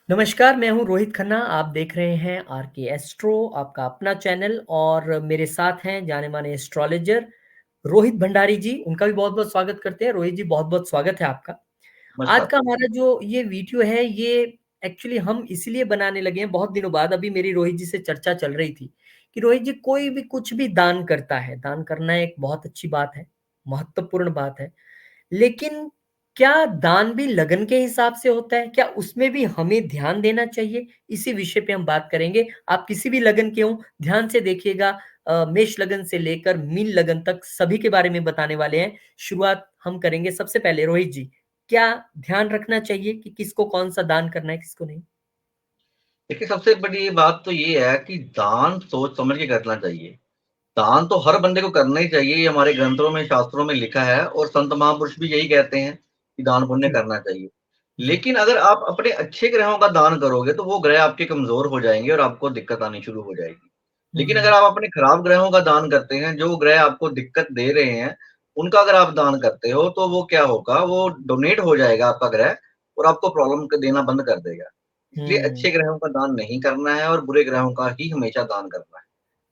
नमस्कार, मैं हूँ रोहित खन्ना। आप देख रहे हैं आर के एस्ट्रो, आपका अपना चैनल और मेरे साथ हैं जाने-माने एस्ट्रोलॉजर रोहित भंडारी जी। उनका भी बहुत-बहुत स्वागत करते हैं। रोहित जी, बहुत-बहुत स्वागत है आपका। आज नमस्कार। का हमारा जो ये वीडियो है, ये एक्चुअली हम इसलिए बनाने लगे हैं बहुत दिनों बाद। अभी मेरी रोहित जी से चर्चा चल रही थी कि रोहित जी, कोई भी कुछ भी दान करता है, दान करना एक बहुत अच्छी बात है, महत्वपूर्ण बात है। लेकिन क्या दान भी लगन के हिसाब से होता है? क्या उसमें भी हमें ध्यान देना चाहिए? इसी विषय पे हम बात करेंगे। आप किसी भी लगन के हों, ध्यान से देखिएगा। मेष लगन से लेकर मीन लगन तक सभी के बारे में बताने वाले हैं। शुरुआत हम करेंगे सबसे पहले रोहित जी, क्या ध्यान रखना चाहिए कि किसको कौन-सा दान करना है, किसको नहीं? देखिए, सबसे बड़ी बात तो ये है कि दान सोच समझ के करना चाहिए। दान तो हर बंदे को करना ही चाहिए, ये हमारे ग्रंथों में, शास्त्रों में लिखा है और संत महापुरुष भी यही कहते हैं कि दान पुण्य जी, करना चाहिए। जी। लेकिन अगर आप अपने अच्छे ग्रहों का दान करोगे, तो वो ग्रह आपके कमज़ोर हो जाएँगे और आपको दिक्कत आनी शुरू हो जाएगी। लेकिन अगर हुँ, आप अपने खराब ग्रहों का दान करते हैं, जो ग्रह आपको दिक्कत दे रहे हैं, उनका अगर आप दान करते हो, तो वो क्या होगा, वो डोनेट हो जाएगा आपका ग्रह और आपको प्रॉब्लम क देना बंद कर देगा। इसलिए हुँ। अच्छे ग्रहों का दान नहीं करना है और बुरे ग्रहों का ही हमेशा दान करना है।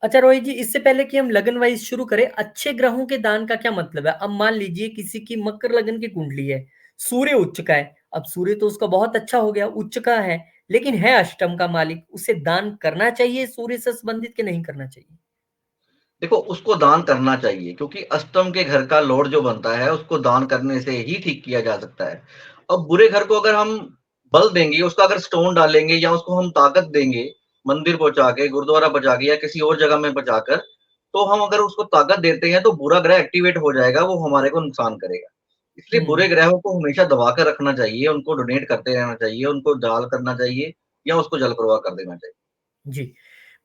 अच्छा रोहित जी, इससे पहले कि हम लगन वाइज शुरू करें, अच्छे ग्रहों के दान का क्या मतलब है? अब मान लीजिए किसी की मकर लगन की कुंडली है, सूर्य उच्च का है। अब सूर्य तो उसका बहुत अच्छा हो गया, उच्च का है, लेकिन है अष्टम का मालिक। उसे दान करना चाहिए सूर्य से संबंधित कि नहीं करना चाहिए? देखो, उसको दान करना चाहिए क्योंकि अष्टम के घर का लॉर्ड जो बनता है, उसको दान करने से ही ठीक किया जा सकता है। अब बुरे घर को अगर हम बल देंगे, उसका अगर स्टोन डालेंगे या उसको हम ताकत देंगे, मंदिर पहुँचा के, गुरुद्वारा पहुँचा के या किसी और जगह में पहुँचाकर, तो हम अगर उसको ताकत देते हैं, तो बुरा ग्रह एक्टिवेट हो जाएगा, वो हमारे को नुकसान करेगा। इसलिए हुँ। बुरे ग्रहों को हमेशा दबा कर रखना चाहिए, उनको डोनेट करते रहना चाहिए, उनको दान करना चाहिए या उसको जल प्रवाह कर देना चाहिए। जी।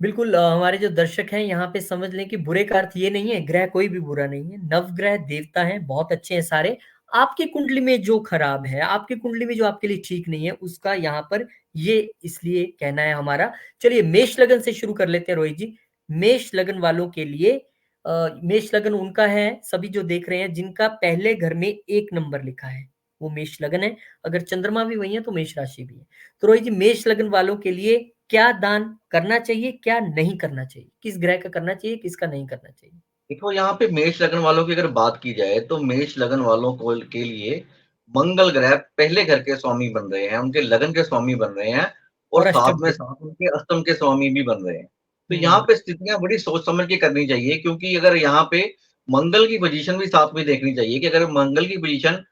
बिल्कुल, हमारे जो दर्शक हैं यहाँ पे समझ लें कि बुरे का अर्थ ये नहीं है, ग्रह कोई भी बुरा नहीं है। नवग्रह देवता हैं, बहुत अच्छे हैं सारे। आपकी कुंडली में जो खराब है, आपकी कुंडली में जो आपके लिए ठीक नहीं है, उसका यहाँ पर ये इसलिए कहना है हमारा। चलिए मेष लगन से शुरू कर लेते हैं रोहित जी। मेष लगन वालों के लिए मेष लगन उनका है, सभी जो देख रहे हैं, जिनका पहले घर में 1 नंबर लिखा है, वो मेष लगन है। अगर चंद्रमा भी वही है, तो मेष राशि भी है। तो रोहित जी, मेष लगन वालों के लिए क्या दान करना चाहिए, क्या नहीं करना चाहिए? किस ग्रह का करना चाहिए, किसका नहीं करना चाहिए? देखो, यहाँ पे मेष लगन वालों की अगर बात की जाए, तो मेष लगन वालों को के लिए मंगल ग्रह पहले घर के स्वामी बन रहे हैं, उनके लगन के स्वामी बन रहे हैं और और अष्टम साथ में के। साथ उनके अष्टम के स्वामी भी बन रहे हैं। तो यहाँ हुँ, पे स्थितियाँ बड़ी सोच समझ के करनी चाहिए क्योंकि अगर यहाँ पे मंगल की पोज़ीशन भी साथ में देखनी चाहिए कि अगर मंगल की पोज़ीशन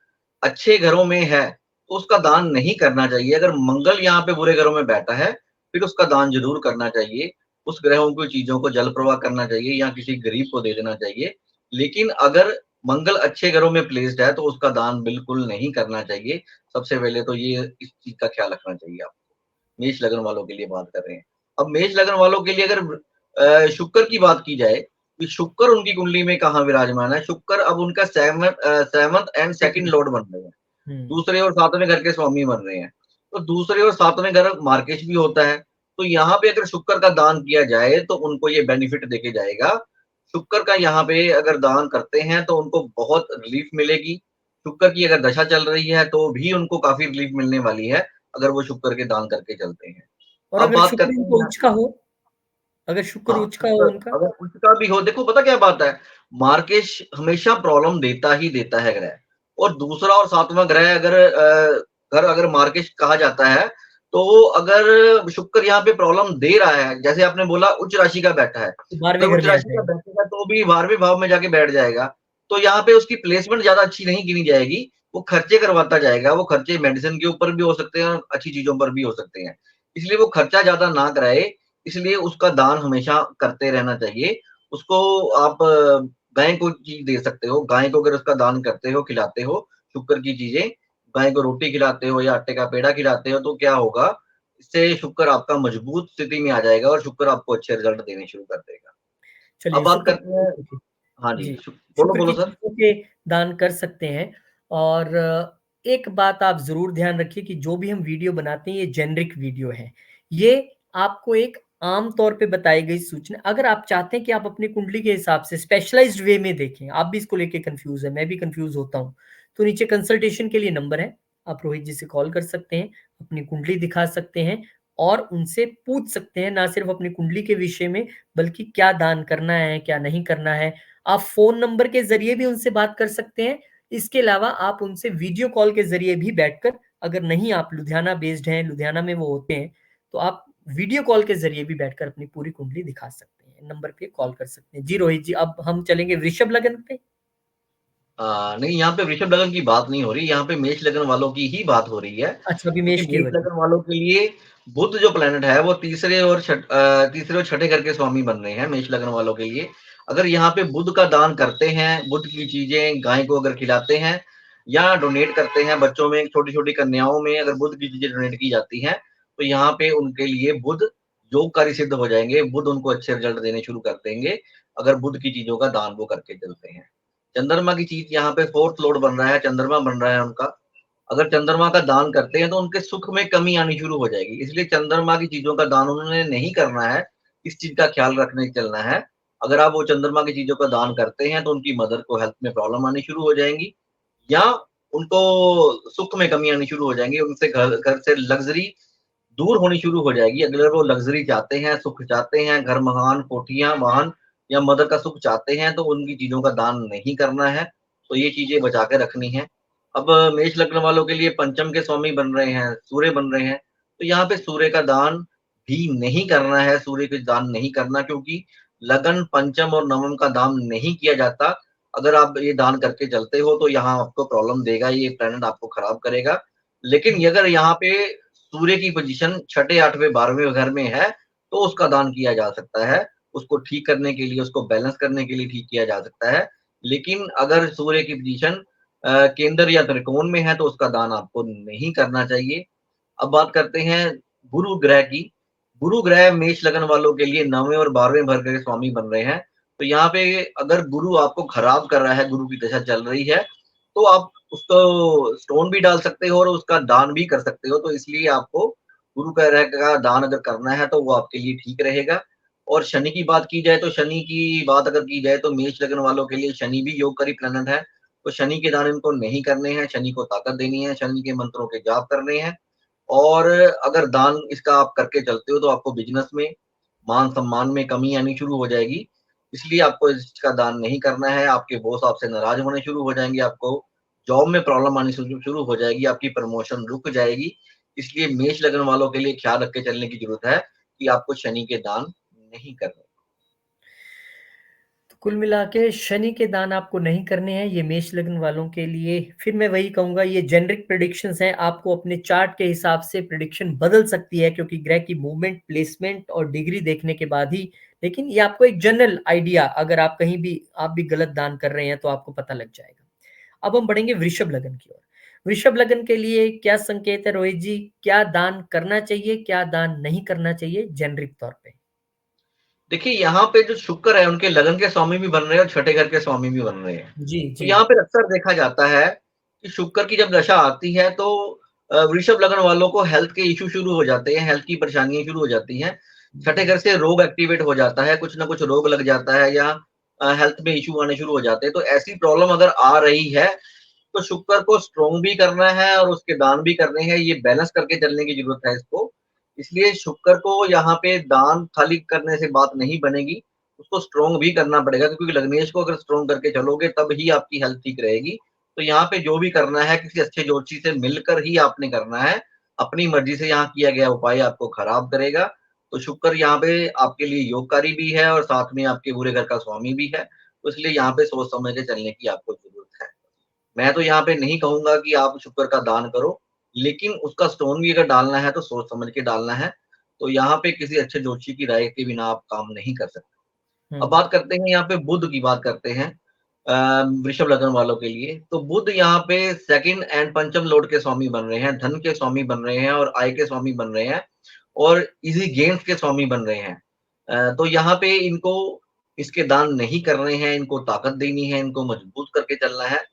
अच्छे घरों में है, तो उसका दान नहीं करना चाहिए। अगर मंगल यहाँ पे बुरे घरों में बैठा है, फिर उसका दान ज़रूर करना चाहिए। उस ग्रहों की चीज़ों को जल प्रवाह करना चाहिए या किसी गरीब को दे देना चाहिए। लेकिन अगर मंगल अच्छे घरों में प्लेस्ड है, तो उसका दान बिल्कुल नहीं करना चाहिए। सबसे पहले तो ये इस चीज़ का ख़्याल रखना चाहिए आपको। मेष लगन वालों के लिए बात कर रहे हैं। अब मेष लगन वालों के लिए अगर शुक्र की बात की जाए, कि शुक्र उनकी कुंडली में कहाँ विराजमान है, शुक्र अब उनका 7th and 2nd second. Lord बन रहे हैं। हुँ, दूसरे और 7वें घर के स्वामी बन रहे हैं। तो दूसरे और 7वें घर मार्केश भी होता है। तो यहाँ पे अगर शुक्र का दान किया जाए, तो उनको ये बेनिफिट देके जाएगा। शुक्र का यहाँ पे अगर दान करते हैं, तो उनको बहुत रिलीफ़ मिलेगी। शुक्र की अगर दशा चल रही है, तो भी उनको काफ़ी रिलीफ़ मिलने वाली है, अगर वो शुक्र के दान करके चलते हैं। और अब अगर बात शुक्र करते उनको हैं। उच्च का हो? अगर शुक्र हाँ, उच्च का हो शुक्र उनका? अगर उसका भी हो देखो पता क्या बात है, मार्केश हमेशा प्रॉब्लम देता ही देता है ग्रह और दूसरा और 7वां ग्रह अगर घर अगर मार्केश कहा जाता है, तो अगर शुक्र यहाँ पे प्रॉब्लम दे रहा है, जैसे आपने बोला उच्च राशि का बैठा है, तो अगर 12वें घर उच्च में आ राशि का जाएगा। बैठेगा तो भी 12वें भाव में जाके बैठ जाएगा, तो यहाँ पे उसकी प्लेसमेंट ज़्यादा अच्छी नहीं गिनी जाएगी, वो खर्चे करवाता जाएगा, वो खर्चे मेडिसिन के ऊपर भी हो सकते हैं और अच्छी चीज़ों पर भी हो सकते हैं। इसलिए वो खर्चा ज़्यादा ना कराए इसलिए उसका दान हमेशा करते रहना चाहिए। उसको आप गाय को चीज़ दे सकते हो, गाय को अगर उसका दान करते हो, खिलाते हो, शुक्र की चीज़ें, गाय को रोटी खिलाते हो या आटे का पेड़ा खिलाते हो, तो क्या होगा, इससे शुक्र आपका मजबूत स्थिति में आ जाएगा और शुक्र आपको अच्छे रिज़ल्ट देने शुरू कर देगा। अब चलिए बात शुक्र करते की हैं। चीज़ों के। हाँ जी, जी, बोलो, शुक्र बोलो की सर। चीज़ों के दान कर सकते हैं। और एक बात आप ज़रूर ध्यान रखिए कि जो भी हम वीडियो बनाते हैं, ये जेनेरिक वीडियो है। ये आपको एक आम तौर पे बताई गई सूचना। अगर आप चाहते हैं कि आप अपनी कुंडली के हिसाब से स्पेशलाइज़्ड वे में देखें, आप भी इसको लेके कन्फ्यूज़ हैं, मैं भी कन्फ्यूज़ होता हूँ, तो नीचे कंसल्टेशन के लिए नंबर है। आप रोहित जी से कॉल कर सकते हैं, अपनी कुंडली दिखा सकते हैं और उनसे पूछ सकते हैं, ना सिर्फ अपनी कुंडली के विषय में, बल्कि क्या दान करना है, क्या नहीं करना है। आप फ़ोन नंबर के ज़रिए भी उनसे बात कर सकते हैं। इसके अलावा आप उनसे वीडियो कॉल के ज़रिए भी बैठकर, अगर नहीं आप लुधियाना बेस्ड हैं, लुधियाना में वो होते हैं, तो आप वीडियो कॉल के ज़रिए भी बैठकर अपनी पूरी कुंडली दिखा सकते हैं। नंबर पे कॉल कर सकते हैं। जी रोहित जी, अब हम चलेंगे वृषभ लगन पे। नहीं, यहाँ पे वृषभ लगन की बात नहीं हो रही, यहाँ पे मेष लगन वालों की ही बात हो रही है। अच्छा, अभी क्योंकि मेष की मेष हो रही लगन वालों के लिए बुध जो प्लैनेट है वो तीसरे और छठे घर के स्वामी बन रहे हैं मेष लगन वालों के लिए। अगर यहाँ पे बुध का दान करते हैं, बुध की चीजें गाय को अगर खिलाते हैं या डोनेट करते हैं, बच्चों में छोटी-छोटी कन्याओं में अगर बुध की चीजें डोनेट की जाती हैं, तो यहाँ पे उनके लिए बुध योगकारी सिद्ध हो जाएँगे, बुध उनको अच्छे रिजल्ट देने शुरू कर देंगे, अगर बुध की चीज़ों का दान वो करके चलते हैं। चंद्रमा की चीज़ यहाँ पे 4th लॉर्ड बन रहा है, चंद्रमा बन रहा है उनका। अगर चंद्रमा का दान करते हैं तो उनके सुख में कमी आनी शुरू हो जाएगी। इसलिए चंद्रमा की चीज़ों का दान उन्होंने नहीं करना है, इस चीज़ का ख्याल रखने चलना है। अगर आप वो चंद्रमा की चीज़ों का दान करते हैं तो उनकी मदर को हेल्थ में प्रॉब्लम आनी शुरू हो जाएँगी या उनको सुख में कमी आनी शुरू हो जाएँगी, उनसे घर घर से लग्ज़री दूर होनी शुरू हो जाएगी। अगर वो लग्ज़री चाहते हैं, सुख चाहते हैं, घर, मकान, कोठियाँ, वाहन या मदर का सुख चाहते हैं, तो उनकी चीज़ों का दान नहीं करना है। तो ये चीज़ें बचा के रखनी है। अब मेष लग्न वालों के लिए पंचम के स्वामी बन रहे हैं, सूर्य बन रहे हैं, तो यहाँ पे सूर्य का दान भी नहीं करना है, सूर्य का दान नहीं करना क्योंकि लगन, पंचम और नवम का दान नहीं किया जाता। अगर आप ये दान करके चलते हो, तो यहाँ आपको प्रॉब्लम देगा, ये प्लैनेट आपको खराब करेगा। लेकिन है। अगर यहाँ पे सूर्य की पोज़ीशन छठे, 8वें, 12वें घर में है, तो उसका दान किया जा सकता है। उसको ठीक करने के लिए, उसको बैलेंस करने के लिए ठीक किया जा सकता है। लेकिन अगर सूर्य की पोज़ीशन केंद्र या त्रिकोण में है, तो उसका दान आपको नहीं करना चाहिए। अब बात करते हैं गुरु ग्रह की। गुरु ग्रह मेष लगन वालों के लिए 9वें और 12वें घर के स्वामी बन रहे हैं। तो यहाँ पे अगर गुरु आपको खराब कर रहा है, गुरु की दशा चल रही है, तो आप उसको स्टोन भी डाल सकते हो और उसका दान भी कर सकते हो। तो इसलिए आपको गुरु ग्रह का दान अगर करना है, तो वो आपके लिए ठीक रहेगा। और शनि की बात की जाए, तो शनि की बात अगर की जाए, तो मेष लगन वालों के लिए शनि भी योगकारी प्लैनेट है। तो शनि के दान इनको नहीं करने हैं, शनि को ताकत देनी है, शनि के मंत्रों के जाप करने हैं। और अगर दान इसका आप करके चलते हो तो आपको बिज़नेस में, मान-सम्मान में कमी आनी शुरू हो जाएगी। इसलिए आपको इसका दान नहीं करना है, आपके बॉस आपसे नाराज़ होने शुरू हो जाएँगे, आपको जॉब में प्रॉब्लम आनी शुरू शुरू हो जाएगी, आपकी प्रमोशन रुक जाएगी। इसलिए मेष लगन वालों के लिए ख्याल रख के चलने की ज़रूरत है कि आपको शनि के दान नहीं करने। तो कुल मिला के शनि के दान आपको नहीं करने हैं, ये मेष लग्न वालों के लिए। फिर मैं वही कहूँगा, ये जेनेरिक प्रेडिक्शंस हैं, आपको अपने चार्ट के हिसाब से प्रेडिक्शन बदल सकती है क्योंकि ग्रह की मूवमेंट, प्लेसमेंट और डिग्री देखने के बाद ही। लेकिन ये आपको एक जनरल आइडिया, अगर आप कहीं भी आप भी गलत दान कर रहे हैं तो आपको पता लग जाएगा। अब हम बढ़ेंगे वृषभ लगन की ओर। वृषभ लगन के लिए क्या संकेत है रोहित जी? क्या दान करना चाहिए, क्या दान नहीं करना चाहिए जेनेरिक तौर पे? देखिए, यहाँ पे जो शुक्र है, उनके लगन के स्वामी भी बन रहे हैं और छठे घर के स्वामी भी बन रहे हैं। जी, तो जी। यहाँ पे अक्सर देखा जाता है कि शुक्र की जब दशा आती है तो वृषभ लगन वालों को हेल्थ के इश्यू शुरू हो जाते हैं, हेल्थ की परेशानियाँ शुरू हो जाती हैं। छठे घर से रोग एक्टिवेट हो जाता है, कुछ न कुछ रोग लग जाता है या हेल्थ में इश्यू आने शुरू हो जाते हैं। तो ऐसी प्रॉब्लम अगर आ रही है, तो शुक्र को स्ट्रॉन्ग भी करना है और उसके दान भी करने हैं, ये बैलेंस करके चलने की ज़रूरत है इसको। इसलिए शुक्र को यहाँ पे दान खाली करने से बात नहीं बनेगी, उसको स्ट्रॉन्ग भी करना पड़ेगा क्योंकि लग्नेश को अगर स्ट्रॉन्ग करके चलोगे तब ही आपकी हेल्थ ठीक रहेगी। तो यहाँ पे जो भी करना है किसी अच्छे ज्योतिषी से मिलकर ही आपने करना है। अपनी मर्ज़ी से यहाँ किया गया उपाय आपको खराब करेगा। तो शुक्र यहाँ पे आपके लिए योगकारी भी है और साथ में आपके बुरे घर का स्वामी भी है। तो इसलिए यहाँ पे सोच समझ के चलने की आपको ज़रूरत है। मैं तो यहाँ पे नहीं कहूँगा कि आप शुक्र का दान करो, लेकिन उसका स्टोन भी अगर डालना है तो सोच समझ के डालना है। तो यहाँ पे किसी अच्छे ज्योतिषी की राय के बिना आप काम नहीं कर सकते। अब हुँ। बात करते हैं यहाँ पे बुध की बात करते हैं वृषभ लग्न वालों के लिए। तो बुध यहाँ पे 2nd एंड पंचम लॉर्ड के स्वामी बन रहे हैं, धन के स्वामी बन रहे हैं और आय के स्वामी बन रहे हैं और ईज़ी गेन्स के स्वामी बन रहे हैं। तो यहाँ पे इनको इसके दान नहीं करने हैं, इनको ताकत देनी है, इनको मजबूत करके चलना है।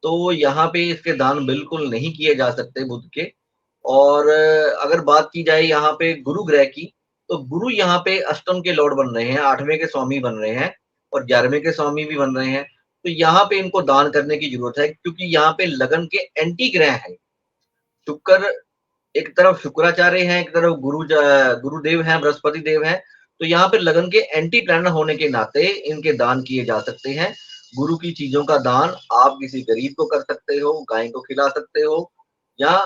तो यहाँ पे इसके दान बिल्कुल नहीं किए जा सकते बुध के। और अगर बात की जाए यहाँ पे गुरु ग्रह की, तो गुरु यहाँ पे अष्टम के लॉर्ड बन रहे हैं, 8वें के स्वामी बन रहे हैं और 11वें के स्वामी भी बन रहे हैं। तो यहाँ पे इनको दान करने की ज़रूरत है क्योंकि यहाँ पे लगन के एंटी ग्रह हैं। शुक्र एक तरफ शुक्राचार्य हैं, एक तरफ गुरुदेव हैं, बृहस्पति देव हैं, तो यहाँ पे लगन के एंटी प्लानर होने के नाते इनके दान किए जा सकते हैं। गुरु की चीज़ों का दान आप किसी गरीब को कर सकते हो, गाय को खिला सकते हो या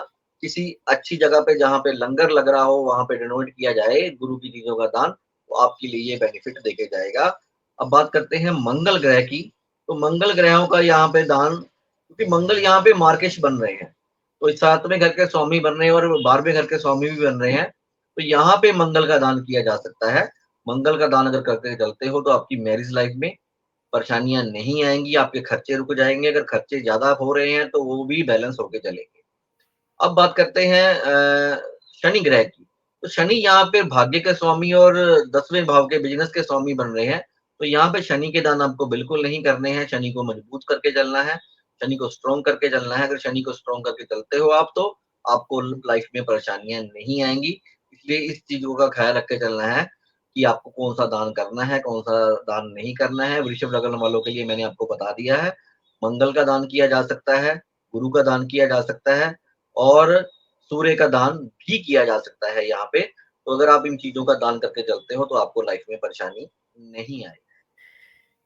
किसी अच्छी जगह पे जहाँ पे लंगर लग रहा हो, वहाँ पे डोनेट किया जाए गुरु की चीज़ों का दान, तो आपके लिए ये बेनिफिट देके जाएगा। अब बात करते हैं मंगल ग्रह की, तो मंगल ग्रहों का यहाँ पे दान क्योंकि मंगल यहाँ पे मार्केश बन रहे हैं, तो 7वें घर के स्वामी बन रहे हैं और 12वें घर के स्वामी भी बन रहे हैं, तो यहाँ पे मंगल का दान किया जा सकता है। मंगल का दान अगर करके चलते हो तो आपकी मैरिज लाइफ में परेशानियाँ नहीं आएँगी, आपके खर्चे रुक जाएँगे, अगर खर्चे ज़्यादा हो रहे हैं तो वो भी बैलेंस होके चलेंगे। अब बात करते हैं शनि ग्रह की। तो शनि यहाँ पे भाग्य के स्वामी और 10वें भाव के बिज़नेस के स्वामी बन रहे हैं। तो यहाँ पे शनि के दान आपको बिल्कुल नहीं करने हैं, शनि को मजबूत करके चलना है, शनि को स्ट्रॉन्ग करके चलना है। अगर शनि को स्ट्रॉन्ग करके चलते हो आप तो आपको लाइफ में परेशानियाँ नहीं आएँगी। इसलिए इस चीज़ों का ख़्याल रख के चलना है कि आपको कौन-सा दान करना है, कौन-सा दान नहीं करना है। वृषभ लग्न वालों के लिए मैंने आपको बता दिया है। मंगल का दान किया जा सकता है, गुरु का दान किया जा सकता है और सूर्य का दान भी किया जा सकता है यहाँ पे। तो अगर आप इन चीज़ों का दान करके चलते हो तो आपको लाइफ में परेशानी नहीं आएगी।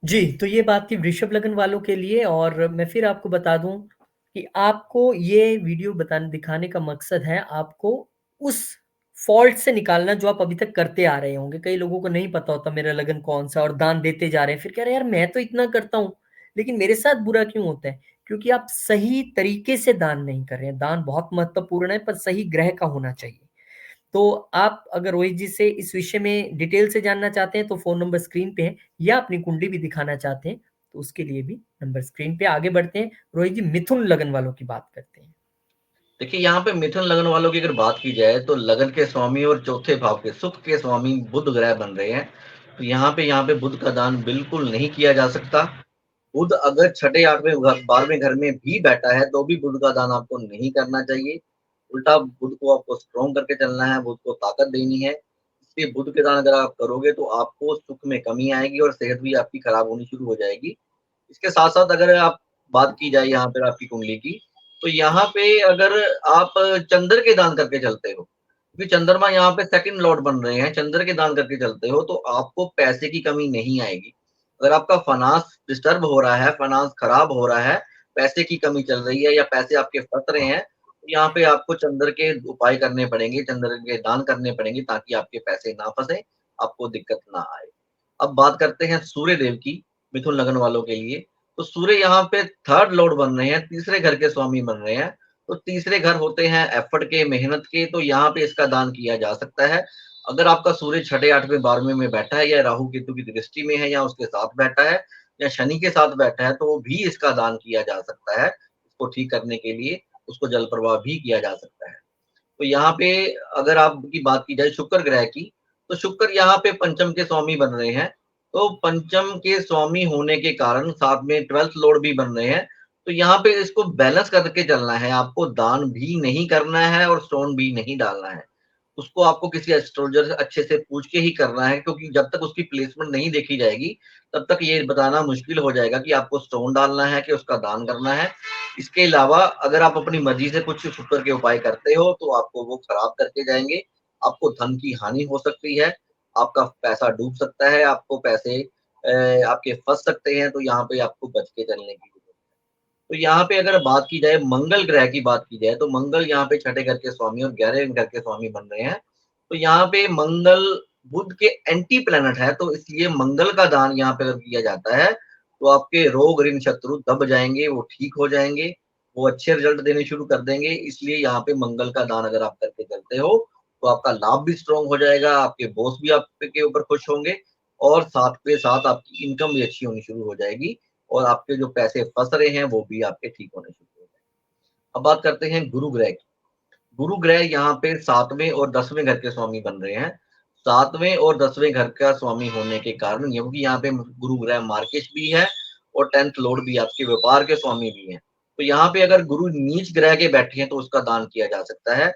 जी, तो ये बात थी वृषभ लग्न वालों के लिए और मैं फिर आपको बता दूँ कि आपको ये वीडियो दिखाने का मकसद है आपको उस फ़ॉल्ट से निकालना जो आप अभी तक करते आ रहे होंगे। कई लोगों को नहीं पता होता मेरा लगन कौन-सा और दान देते जा रहे हैं। फिर कह रहे हैं यार मैं तो इतना करता हूँ, लेकिन मेरे साथ बुरा क्यों होता है? क्योंकि आप सही तरीके से दान नहीं कर रहे हैं। दान बहुत महत्वपूर्ण है पर सही ग्रह का होना चाहिए। तो आप अगर रोहित जी से इस विषय में डिटेल से जानना चाहते हैं तो फ़ोन नंबर स्क्रीन पे है या अपनी कुंडली भी दिखाना चाहते हैं, तो उसके लिए भी नंबर स्क्रीन पे आगे बढ़ते हैं। रोहित जी मिथुन लगन वालों की बात करते हैं। देखिए यहाँ पे मिथुन लगन वालों की अगर बात की जाए तो लगन के स्वामी और चौथे भाव के सुख के स्वामी बुध ग्रह बन रहे हैं। तो यहाँ पे बुध का दान बिल्कुल नहीं किया जा सकता। बुध अगर छठे 8वें 12वें घर में भी बैठा है तो भी बुध का दान आपको नहीं करना चाहिए। उल्टा बुध को आपको स्ट्रॉन्ग करके चलना है, बुध को ताकत देनी है। इसलिए बुध के दान अगर आप करोगे तो आपको सुख में कमी आएगी और सेहत भी आपकी खराब होनी शुरू हो जाएगी। इसके साथ-साथ अगर आप बात की जाए यहाँ पे आपकी कुंडली की, तो यहाँ पे अगर आप चंद्र के दान करके चलते हो, क्योंकि चंद्रमा यहाँ पे सेकंड लॉर्ड बन रहे हैं, चंद्र के दान करके चलते हो तो आपको पैसे की कमी नहीं आएगी। अगर आपका फाइनेंस डिस्टर्ब हो रहा है, फाइनेंस खराब हो रहा है, पैसे की कमी चल रही है या पैसे आपके फँस रहे हैं, तो यहाँ पे आपको चंद्र के उपाय करने पड़ेंगे, चंद्र के दान करने पड़ेंगे ताकि आपके पैसे ना फँसे, आपको दिक्कत ना आए। अब बात करते हैं सूर्य देव की, मिथुन लगन वालों के लिए। तो सूर्य यहाँ पे थर्ड लॉर्ड बन रहे हैं, तीसरे घर के स्वामी बन रहे हैं। तो तीसरे घर होते हैं एफर्ट के, मेहनत के, तो यहाँ पे इसका दान किया जा सकता है। अगर आपका सूर्य छठे, 8वें, 12वें में बैठा है या राहु केतु की दृष्टि में है या उसके साथ बैठा है या शनि के साथ बैठा है, तो भी इसका दान किया जा सकता है। इसको ठीक करने के लिए उसको जल प्रवाह भी किया जा सकता है। तो यहाँ पे अगर आपकी बात की जाए शुक्र ग्रह की, तो शुक्र यहाँ पे पंचम के स्वामी बन रहे हैं। तो पंचम के स्वामी होने के कारण साथ में 12th लॉर्ड भी बन रहे हैं। तो यहाँ पे इसको बैलेंस करके चलना है, आपको दान भी नहीं करना है और स्टोन भी नहीं डालना है। उसको आपको किसी एस्ट्रोलॉजर से अच्छे से पूछ के ही करना है क्योंकि जब तक उसकी प्लेसमेंट नहीं देखी जाएगी, तब तक ये बताना मुश्किल हो जाएगा कि आपको स्टोन डालना है कि उसका दान करना है। इसके अलावा अगर आप अपनी मर्ज़ी से कुछ शुक्र के उपाय करते हो, तो आपको वो खराब करके जाएँगे। आपको धन की हानि हो सकती है, आपका पैसा डूब सकता है, आपको पैसे आपके फँस सकते हैं, तो यहाँ पे आपको बच के चलने की ज़रूरत है। तो यहाँ पे अगर बात की जाए मंगल ग्रह की बात की जाए, तो मंगल यहाँ पे छठे घर के स्वामी और 11वें घर के स्वामी बन रहे हैं। तो यहाँ पे मंगल बुध के एंटी प्लैनेट है, तो इसलिए मंगल का दान यहाँ पे अगर किया जाता है, तो आपके रोग, ऋण, शत्रु दब जाएँगे, वो ठीक हो जाएँगे, वो अच्छे रिज़ल्ट देने शुरू कर देंगे। इसलिए यहाँ पे मंगल का दान अगर आप करके चलते हो, तो आपका लाभ भी स्ट्रॉन्ग हो जाएगा, आपके बॉस भी आपके ऊपर खुश होंगे और साथ के साथ आपकी इनकम भी अच्छी होनी शुरू हो जाएगी और आपके जो पैसे फँस रहे हैं, वो भी आपके ठीक होने शुरू हो जाएँगे। अब बात करते हैं गुरु ग्रह की। गुरु ग्रह यहाँ पे 7वें और 10वें घर के स्वामी बन रहे हैं। 7वें और 10वें घर का स्वामी होने के कारण क्योंकि यहाँ पे गुरु ग्रह मार्केश भी है और 10th लॉर्ड भी आपके व्यापार के स्वामी भी हैं। तो यहाँ पे अगर गुरु नीच ग्रह के बैठे हैं तो उसका दान किया जा सकता है।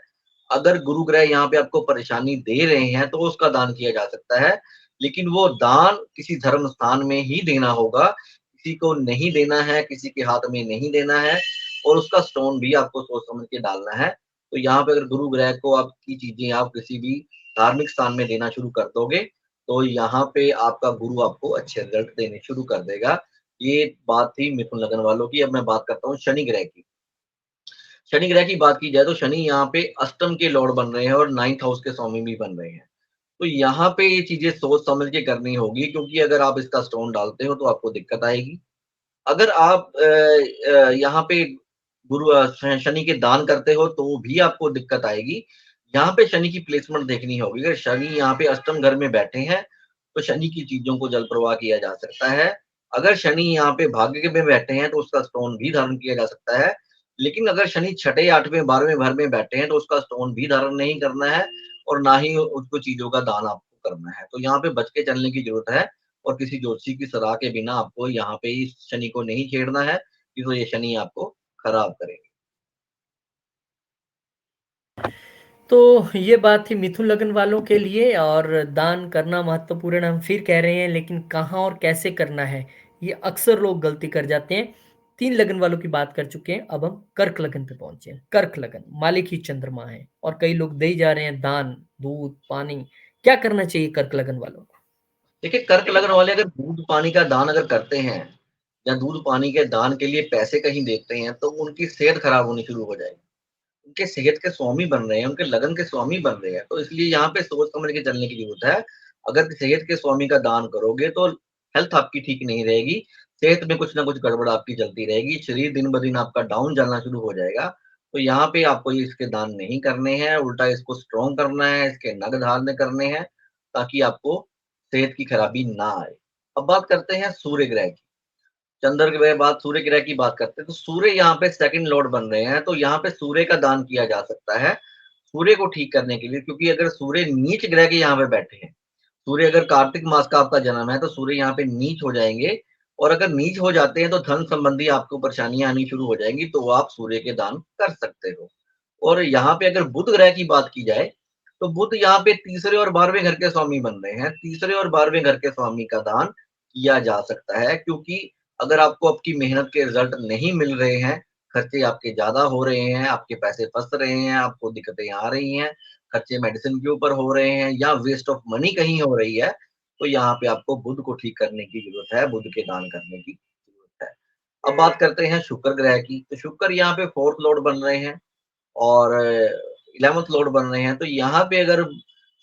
अगर गुरु ग्रह यहाँ पे आपको परेशानी दे रहे हैं तो उसका दान किया जा सकता है। लेकिन वो दान किसी धर्म स्थान में ही देना होगा, किसी को नहीं देना है, किसी के हाथ में नहीं देना है और उसका स्टोन भी आपको सोच समझ के डालना है। तो यहाँ पे अगर गुरु ग्रह को आपकी चीज़ें आप किसी भी धार्मिक स्थान में देना शुरू कर दोगे, तो यहाँ पे आपका गुरु आपको अच्छे रिज़ल्ट देने शुरू कर देगा। ये बात थी मिथुन लगन वालों की। अब मैं बात करता हूँ शनि ग्रह की। शनि ग्रह की बात की जाए तो शनि यहाँ पे अष्टम के लॉर्ड बन रहे हैं और 9th हाउस के स्वामी भी बन रहे हैं। तो यहाँ पे ये चीज़ें सोच समझ के करनी होगी, क्योंकि अगर आप इसका स्टोन डालते हो तो आपको दिक्कत आएगी। अगर आप यहाँ पे शनि के दान करते हो तो भी आपको दिक्कत आएगी। यहाँ पे शनि की प्लेसमेंट देखनी होगी। अगर शनि यहाँ पे अष्टम घर में बैठे हैं, तो शनि की चीज़ों को जल प्रवाह किया जा सकता है। अगर शनि यहाँ पे भाग्य में बैठे हैं, तो उसका स्टोन भी धारण किया जा सकता है। लेकिन अगर शनि छठे, 8वें, 12वें घर में बैठे हैं, तो उसका स्टोन भी धारण नहीं करना है और ना ही उसको चीज़ों का दान आपको करना है। तो यहाँ पे बच के चलने की ज़रूरत है और किसी ज्योतिषी की सलाह के बिना आपको यहाँ पे इस शनि को नहीं छेड़ना है, कि तो ये शनि आपको खराब करेंगे। तो ये बात थी मिथुन लगन वालों के लिए, और दान करना महत्वपूर्ण हम फिर कह रहे हैं, लेकिन कहाँ और कैसे करना है ये अक्सर लोग गलती कर जाते हैं। 3 लगन वालों की बात कर चुके हैं, अब हम कर्क लगन पे पहुंचे हैं। कर्क लगन मालिक ही चंद्रमा है और कई लोग दे ही जा रहे हैं दान, दूध, पानी। क्या करना चाहिए कर्क लगन वालों को? देखिए, कर्क लग्न वाले अगर दूध पानी का दान अगर करते हैं या दूध पानी के दान के लिए पैसे कहीं देते हैं, तो उनकी सेहत खराब होनी शुरू हो जाएगी। उनके सेहत के स्वामी बन रहे हैं, उनके लगन के स्वामी बन रहे हैं, तो इसलिए यहाँ पे सोच समझ के चलने की ज़रूरत है। अगर सेहत के स्वामी का दान करोगे तो हेल्थ आपकी ठीक नहीं रहेगी, सेहत में कुछ न कुछ गड़बड़ आपकी चलती रहेगी, शरीर दिन-ब-दिन आपका डाउन जाना शुरू हो जाएगा। तो यहाँ पे आपको ये इसके दान नहीं करने हैं, उल्टा इसको स्ट्रॉन्ग करना है, इसके नग धारण करने हैं, ताकि आपको सेहत की खराबी ना आए। अब बात करते हैं सूर्य ग्रह की। चंद्र ग्रह बाद सूर्य ग्रह की बात करते हैं, तो सूर्य यहाँ पे सेकंड लॉर्ड बन रहे हैं, तो यहाँ पे सूर्य का दान किया जा सकता है, सूर्य को ठीक करने के लिए, क्योंकि अगर सूर्य नीच ग्रह के यहाँ पे बैठे हैं, सूर्य अगर कार्तिक मास का आपका जन्म है, तो सूर्य यहाँ पे नीच हो जाएँगे और अगर नीच हो जाते हैं, तो धन संबंधी आपको परेशानियाँ आनी शुरू हो जाएँगी, तो आप सूर्य के दान कर सकते हो। और यहाँ पे अगर बुध ग्रह की बात की जाए, तो बुध यहाँ पे तीसरे और 12वें घर के स्वामी बन रहे हैं। तीसरे और 12वें घर के स्वामी का दान किया जा सकता है, क्योंकि अगर आपको आपकी मेहनत के रिज़ल्ट नहीं मिल रहे हैं, खर्चे आपके ज़्यादा हो रहे हैं, आपके पैसे फँस रहे हैं, आपको दिक्कतें आ रही हैं, खर्चे मेडिसिन के ऊपर हो रहे हैं या वेस्ट ऑफ मनी कहीं हो रही है, तो यहाँ पे आपको बुध को ठीक करने की ज़रूरत है, बुध के दान करने की ज़रूरत है। अब बात करते हैं शुक्र ग्रह की, तो शुक्र यहाँ पे 4th लॉर्ड बन रहे हैं और 11th लॉर्ड बन रहे हैं, तो यहाँ पे अगर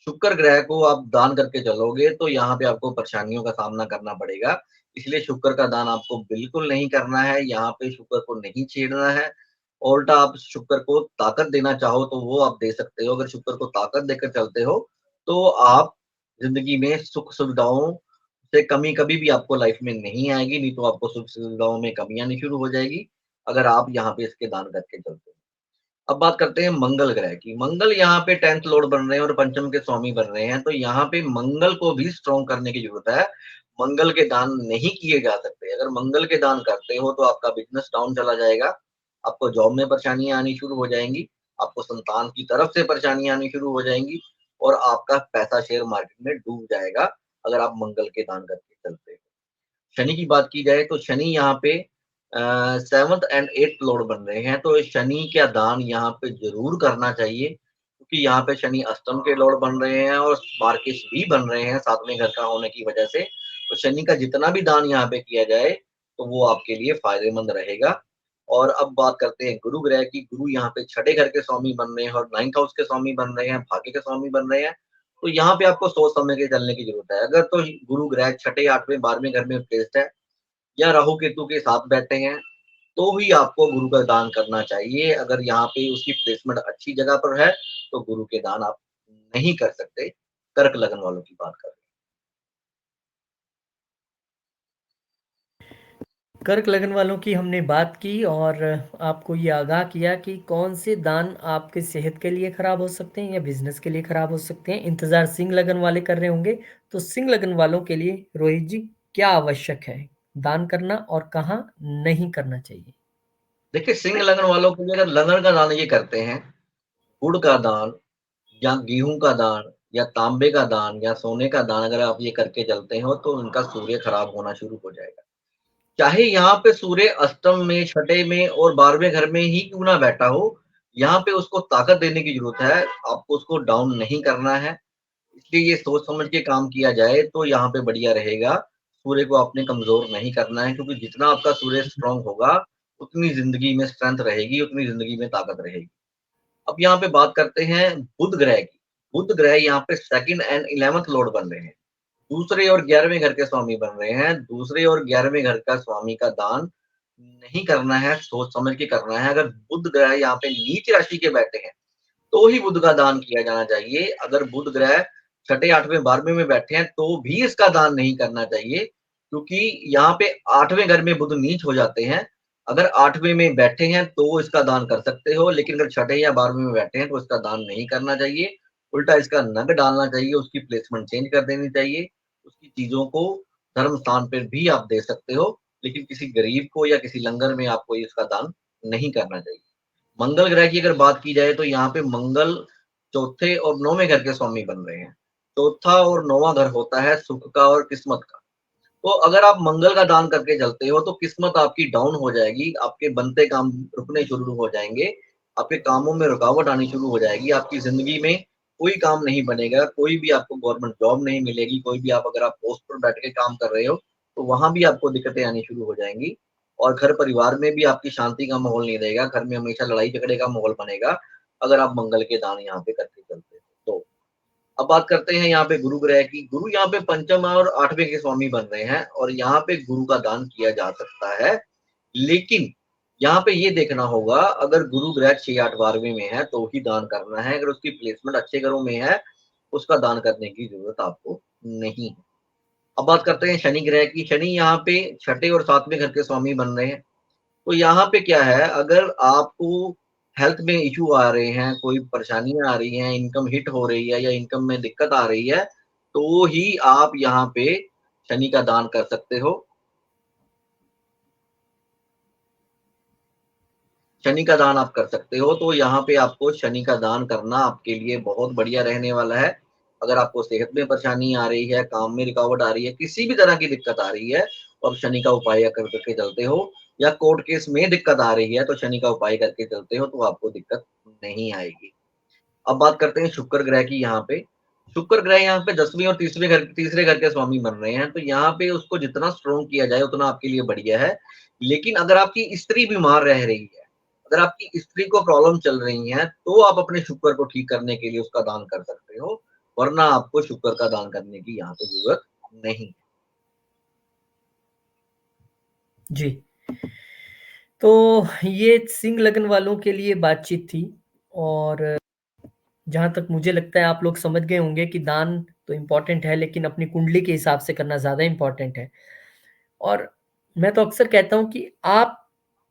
शुक्र ग्रह को आप दान करके चलोगे, तो यहाँ पे आपको परेशानियों का सामना करना पड़ेगा। इसलिए शुक्र का दान आपको बिल्कुल नहीं करना है, यहाँ पे शुक्र को नहीं छेड़ना है। उल्टा आप शुक्र को ताकत देना चाहो, तो वो आप दे सकते हो। अगर शुक्र को ताकत देकर चलते हो, तो आप ज़िंदगी में सुख-सुविधाओं से कमी कभी भी आपको लाइफ़ में नहीं आएगी, नहीं तो आपको सुख-सुविधाओं में कमी आनी शुरू हो जाएगी, अगर आप यहाँ पे इसके दान करके चलते हो। अब बात करते हैं मंगल ग्रह की। मंगल यहाँ पे 10th लॉर्ड बन रहे हैं और पंचम के स्वामी बन रहे हैं, तो यहाँ पे मंगल को भी स्ट्रॉन्ग करने की ज़रूरत है। मंगल के दान नहीं किए जा सकते। अगर मंगल के दान करते हो, तो आपका बिज़नेस डाउन चला जाएगा, आपको जॉब में परेशानियाँ आनी शुरू हो जाएँगी, आपको संतान की तरफ से परेशानियाँ आनी शुरू हो जाएँगी और आपका पैसा शेयर मार्केट में डूब जाएगा, अगर आप मंगल के दान करके चलते हो। शनि की बात की जाए तो शनि यहाँ पे 7th एंड 8th लॉर्ड बन रहे हैं, तो शनि का दान यहाँ पे ज़रूर करना चाहिए, क्योंकि यहाँ पे शनि अष्टम के लॉर्ड बन रहे हैं और मार्केश भी बन रहे हैं 7वें घर का होने की वजह से। तो शनि का जितना भी दान यहाँ पे किया जाए, तो वो आपके लिए फ़ायदेमंद रहेगा। और अब बात करते हैं गुरु ग्रह की। गुरु यहाँ पे छठे घर के स्वामी बन रहे हैं और 9th हाउस के स्वामी बन रहे हैं, भाग्य के स्वामी बन रहे हैं। तो यहाँ पे आपको सोच समझ के चलने की ज़रूरत है। अगर तो गुरु ग्रह छठे, 8वें, 12वें घर में प्लेस्ड है या राहु केतु के साथ बैठे हैं, तो ही आपको गुरु का दान करना चाहिए। अगर यहाँ पे उसकी प्लेसमेंट अच्छी जगह पर है, तो गुरु के दान आप नहीं कर सकते। कर्क लगन वालों की बात कर रहे कर्क लगन वालों की हमने बात की और आपको ये आगाह किया कि कौन से दान आपके सेहत के लिए खराब हो सकते हैं या बिजनेस के लिए खराब हो सकते हैं। इंतजार सिंह लगन वाले कर रहे होंगे, तो सिंह लगन वालों के लिए रोहित जी क्या आवश्यक है दान करना और कहाँ नहीं करना चाहिए? देखिए, सिंह लगन वालों के लिए अगर लगन का दान ये करते हैं, गुड़ का दान या गेहूँ का दान या तांबे का दान या सोने का दान अगर आप ये करके चलते हो, तो उनका सूर्य खराब होना शुरू हो जाएगा। चाहे यहाँ पे सूर्य अष्टम में, छठे में और 12वें घर में ही क्यों ना बैठा हो, यहाँ पे उसको ताकत देने की ज़रूरत है, आपको उसको डाउन नहीं करना है। इसलिए ये सोच समझ के काम किया जाए तो यहाँ पे बढ़िया रहेगा। सूर्य को आपने कमज़ोर नहीं करना है, क्योंकि जितना आपका सूर्य स्ट्रॉन्ग होगा, उतनी ज़िंदगी में स्ट्रेंथ रहेगी, उतनी ज़िंदगी में ताकत रहेगी। अब यहाँ पे बात करते हैं बुध ग्रह की। बुध ग्रह यहाँ पे 2nd एंड 11th लॉर्ड बन रहे हैं। दूसरे और 11वें घर के स्वामी बन रहे हैं। दूसरे और 11वें घर का स्वामी का दान नहीं करना है, सोच समझ के करना है। अगर बुध ग्रह यहाँ पे नीच राशि के बैठे हैं, तो ही बुध का दान किया जाना चाहिए। अगर बुध ग्रह छठे, 8वें, 12वें में बैठे हैं, तो भी इसका दान नहीं करना चाहिए, क्योंकि यहाँ पे 8वें घर में बुध नीच हो जाते हैं। अगर 8वें में बैठे हैं, तो इसका दान कर सकते हो, लेकिन अगर छठे या 12वें में बैठे हैं, तो इसका दान नहीं करना चाहिए। उल्टा इसका नग डालना चाहिए, उसकी प्लेसमेंट चेंज कर देनी चाहिए। उसकी चीज़ों को धर्म स्थान पे भी आप दे सकते हो, लेकिन किसी गरीब को या किसी लंगर में आपको इसका दान नहीं करना चाहिए। मंगल ग्रह की अगर बात की जाए तो यहाँ पे मंगल चौथे और 9वें घर के स्वामी बन रहे हैं। चौथा और 9वां घर होता है सुख का और किस्मत का। तो अगर आप मंगल का दान करके चलते हो तो किस्मत आपकी डाउन हो जाएगी, आपके बनते काम रुकने शुरू हो जाएँगे, आपके कामों में रुकावट आनी शुरू हो जाएगी, आपकी ज़िंदगी में कोई काम नहीं बनेगा, कोई भी आपको गवर्नमेंट जॉब नहीं मिलेगी, कोई भी आप अगर आप पोस्ट पर बैठ के काम कर रहे हो, तो वहाँ भी आपको दिक्कतें आनी शुरू हो जाएँगी और घर परिवार में भी आपकी शांति का माहौल नहीं रहेगा, घर में हमेशा लड़ाई-झगड़े का माहौल बनेगा, अगर आप मंगल के दान यहाँ पे करके चलते हो तो। अब बात करते हैं यहाँ पे गुरु ग्रह की। गुरु यहाँ पे पंचम और 8वें के स्वामी बन रहे हैं और यहाँ पे गुरु का दान किया जा सकता है। लेकिन यहाँ पे ये देखना होगा, अगर गुरु ग्रह 6, 8, 12वें में है तो ही दान करना है। अगर उसकी प्लेसमेंट अच्छे घरों में है, उसका दान करने की ज़रूरत आपको नहीं है। अब बात करते हैं शनि ग्रह की। शनि यहाँ पे छठे और 7वें घर के स्वामी बन रहे हैं। तो यहाँ पे क्या है, अगर आपको हेल्थ में इश्यू आ रहे हैं, कोई परेशानियाँ आ रही हैं, इनकम हिट हो रही है या इनकम में दिक्कत आ रही है, तो ही आप यहाँ पे शनि का दान कर सकते हो। शनि का दान आप कर सकते हो, तो यहाँ पे आपको शनि का दान करना आपके लिए बहुत बढ़िया रहने वाला है। अगर आपको सेहत में परेशानी आ रही है, काम में रुकावट आ रही है, किसी भी तरह की दिक्कत आ रही है, तो आप शनि का उपाय कर करके चलते हो या कोर्ट केस में दिक्कत आ रही है, तो शनि का उपाय करके चलते हो, तो आपको दिक्कत नहीं आएगी। अब बात करते हैं शुक्र ग्रह की यहाँ पे। शुक्र ग्रह यहाँ पे 10वीं और तीसरे घर के स्वामी बन रहे हैं, तो यहाँ पे उसको जितना स्ट्रॉन्ग किया जाए उतना आपके लिए बढ़िया है। लेकिन अगर आपकी स्त्री बीमार रह रही है, अगर आपकी स्त्री को प्रॉब्लम चल रही है, तो आप अपने शुक्र को ठीक करने के लिए उसका दान कर सकते हो, वरना आपको शुक्र का दान करने की यहाँ पे ज़रूरत नहीं है। जी। तो ये सिंह लगन वालों के लिए बातचीत थी और जहाँ तक मुझे लगता है आप लोग समझ गए होंगे कि दान तो इम्पोर्टेंट है, लेकिन अपनी कुंडली के हिसाब से करना ज़्यादा इम्पोर्टेंट है। और मैं तो अक्सर कहता हूँ कि आप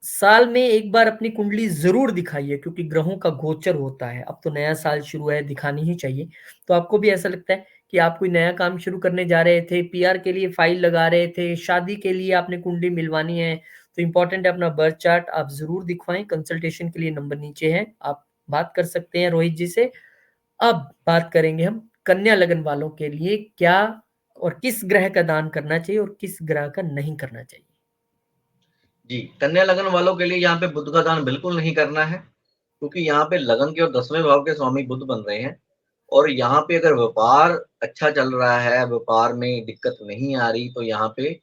साल में एक बार अपनी कुंडली ज़रूर दिखाइए, क्योंकि ग्रहों का गोचर होता है। अब तो नया साल शुरू है, दिखानी ही चाहिए। तो आपको भी ऐसा लगता है कि आप कोई नया काम शुरू करने जा रहे थे, पीआर के लिए फाइल लगा रहे थे, शादी के लिए आपने कुंडली मिलवानी है, तो इम्पोर्टेंट है अपना बर्थ चार्ट आप ज़रूर दिखवाएँ। कंसल्टेशन के लिए नंबर नीचे है, आप बात कर सकते हैं रोहित जी से। अब बात करेंगे हम कन्या लगन वालों के लिए क्या और किस ग्रह का दान करना चाहिए और किस ग्रह का नहीं करना चाहिए? जी, कन्या लगन वालों के लिए यहाँ पे बुध का दान बिल्कुल नहीं करना है, क्योंकि यहाँ पे लगन के और 10वें भाव के स्वामी बुध बन रहे हैं और यहाँ पे अगर व्यापार अच्छा चल रहा है, व्यापार में दिक्कत नहीं आ रही, तो यहाँ पे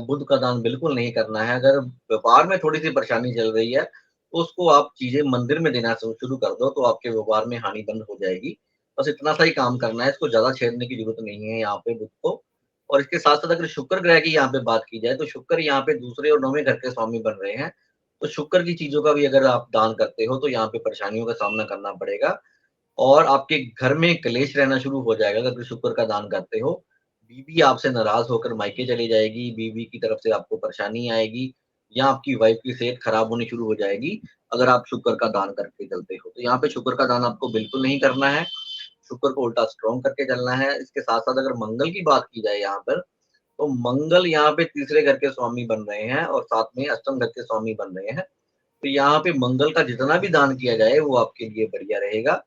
बुध का दान बिल्कुल नहीं करना है। अगर व्यापार में थोड़ी-सी परेशानी चल रही है, तो उसको आप चीज़ें मंदिर में देना शुरू कर दो, तो आपके व्यापार में हानि बंद हो जाएगी। बस इतना सा ही काम करना है, इसको ज़्यादा छेड़ने की ज़रूरत नहीं है यहाँ पे बुध को। और इसके साथ-साथ अगर शुक्र ग्रह की यहाँ पे बात की जाए, तो शुक्र यहाँ पे दूसरे और 9वें घर के स्वामी बन रहे हैं। तो शुक्र की चीज़ों का भी अगर आप दान करते हो, तो यहाँ पे परेशानियों का सामना करना पड़ेगा और आपके घर में क्लेश रहना शुरू हो जाएगा अगर शुक्र का दान करते हो। बीवी आपसे नाराज़ होकर मायके चली जाएगी, बीवी की तरफ से आपको परेशानी आएगी या आपकी वाइफ़ की सेहत खराब होनी शुरू हो जाएगी, अगर आप शुक्र का दान करके चलते हो। तो यहाँ पे शुक्र का दान आपको बिल्कुल नहीं करना है, शुक्र को उल्टा स्ट्रॉन्ग करके चलना है। इसके साथ-साथ अगर मंगल की बात की जाए यहाँ पर, तो मंगल यहाँ पे तीसरे घर के स्वामी बन रहे हैं और साथ में अष्टम घर के स्वामी बन रहे हैं। तो यहाँ पे मंगल का जितना भी दान किया जाए, वो आपके लिए बढ़िया रहेगा।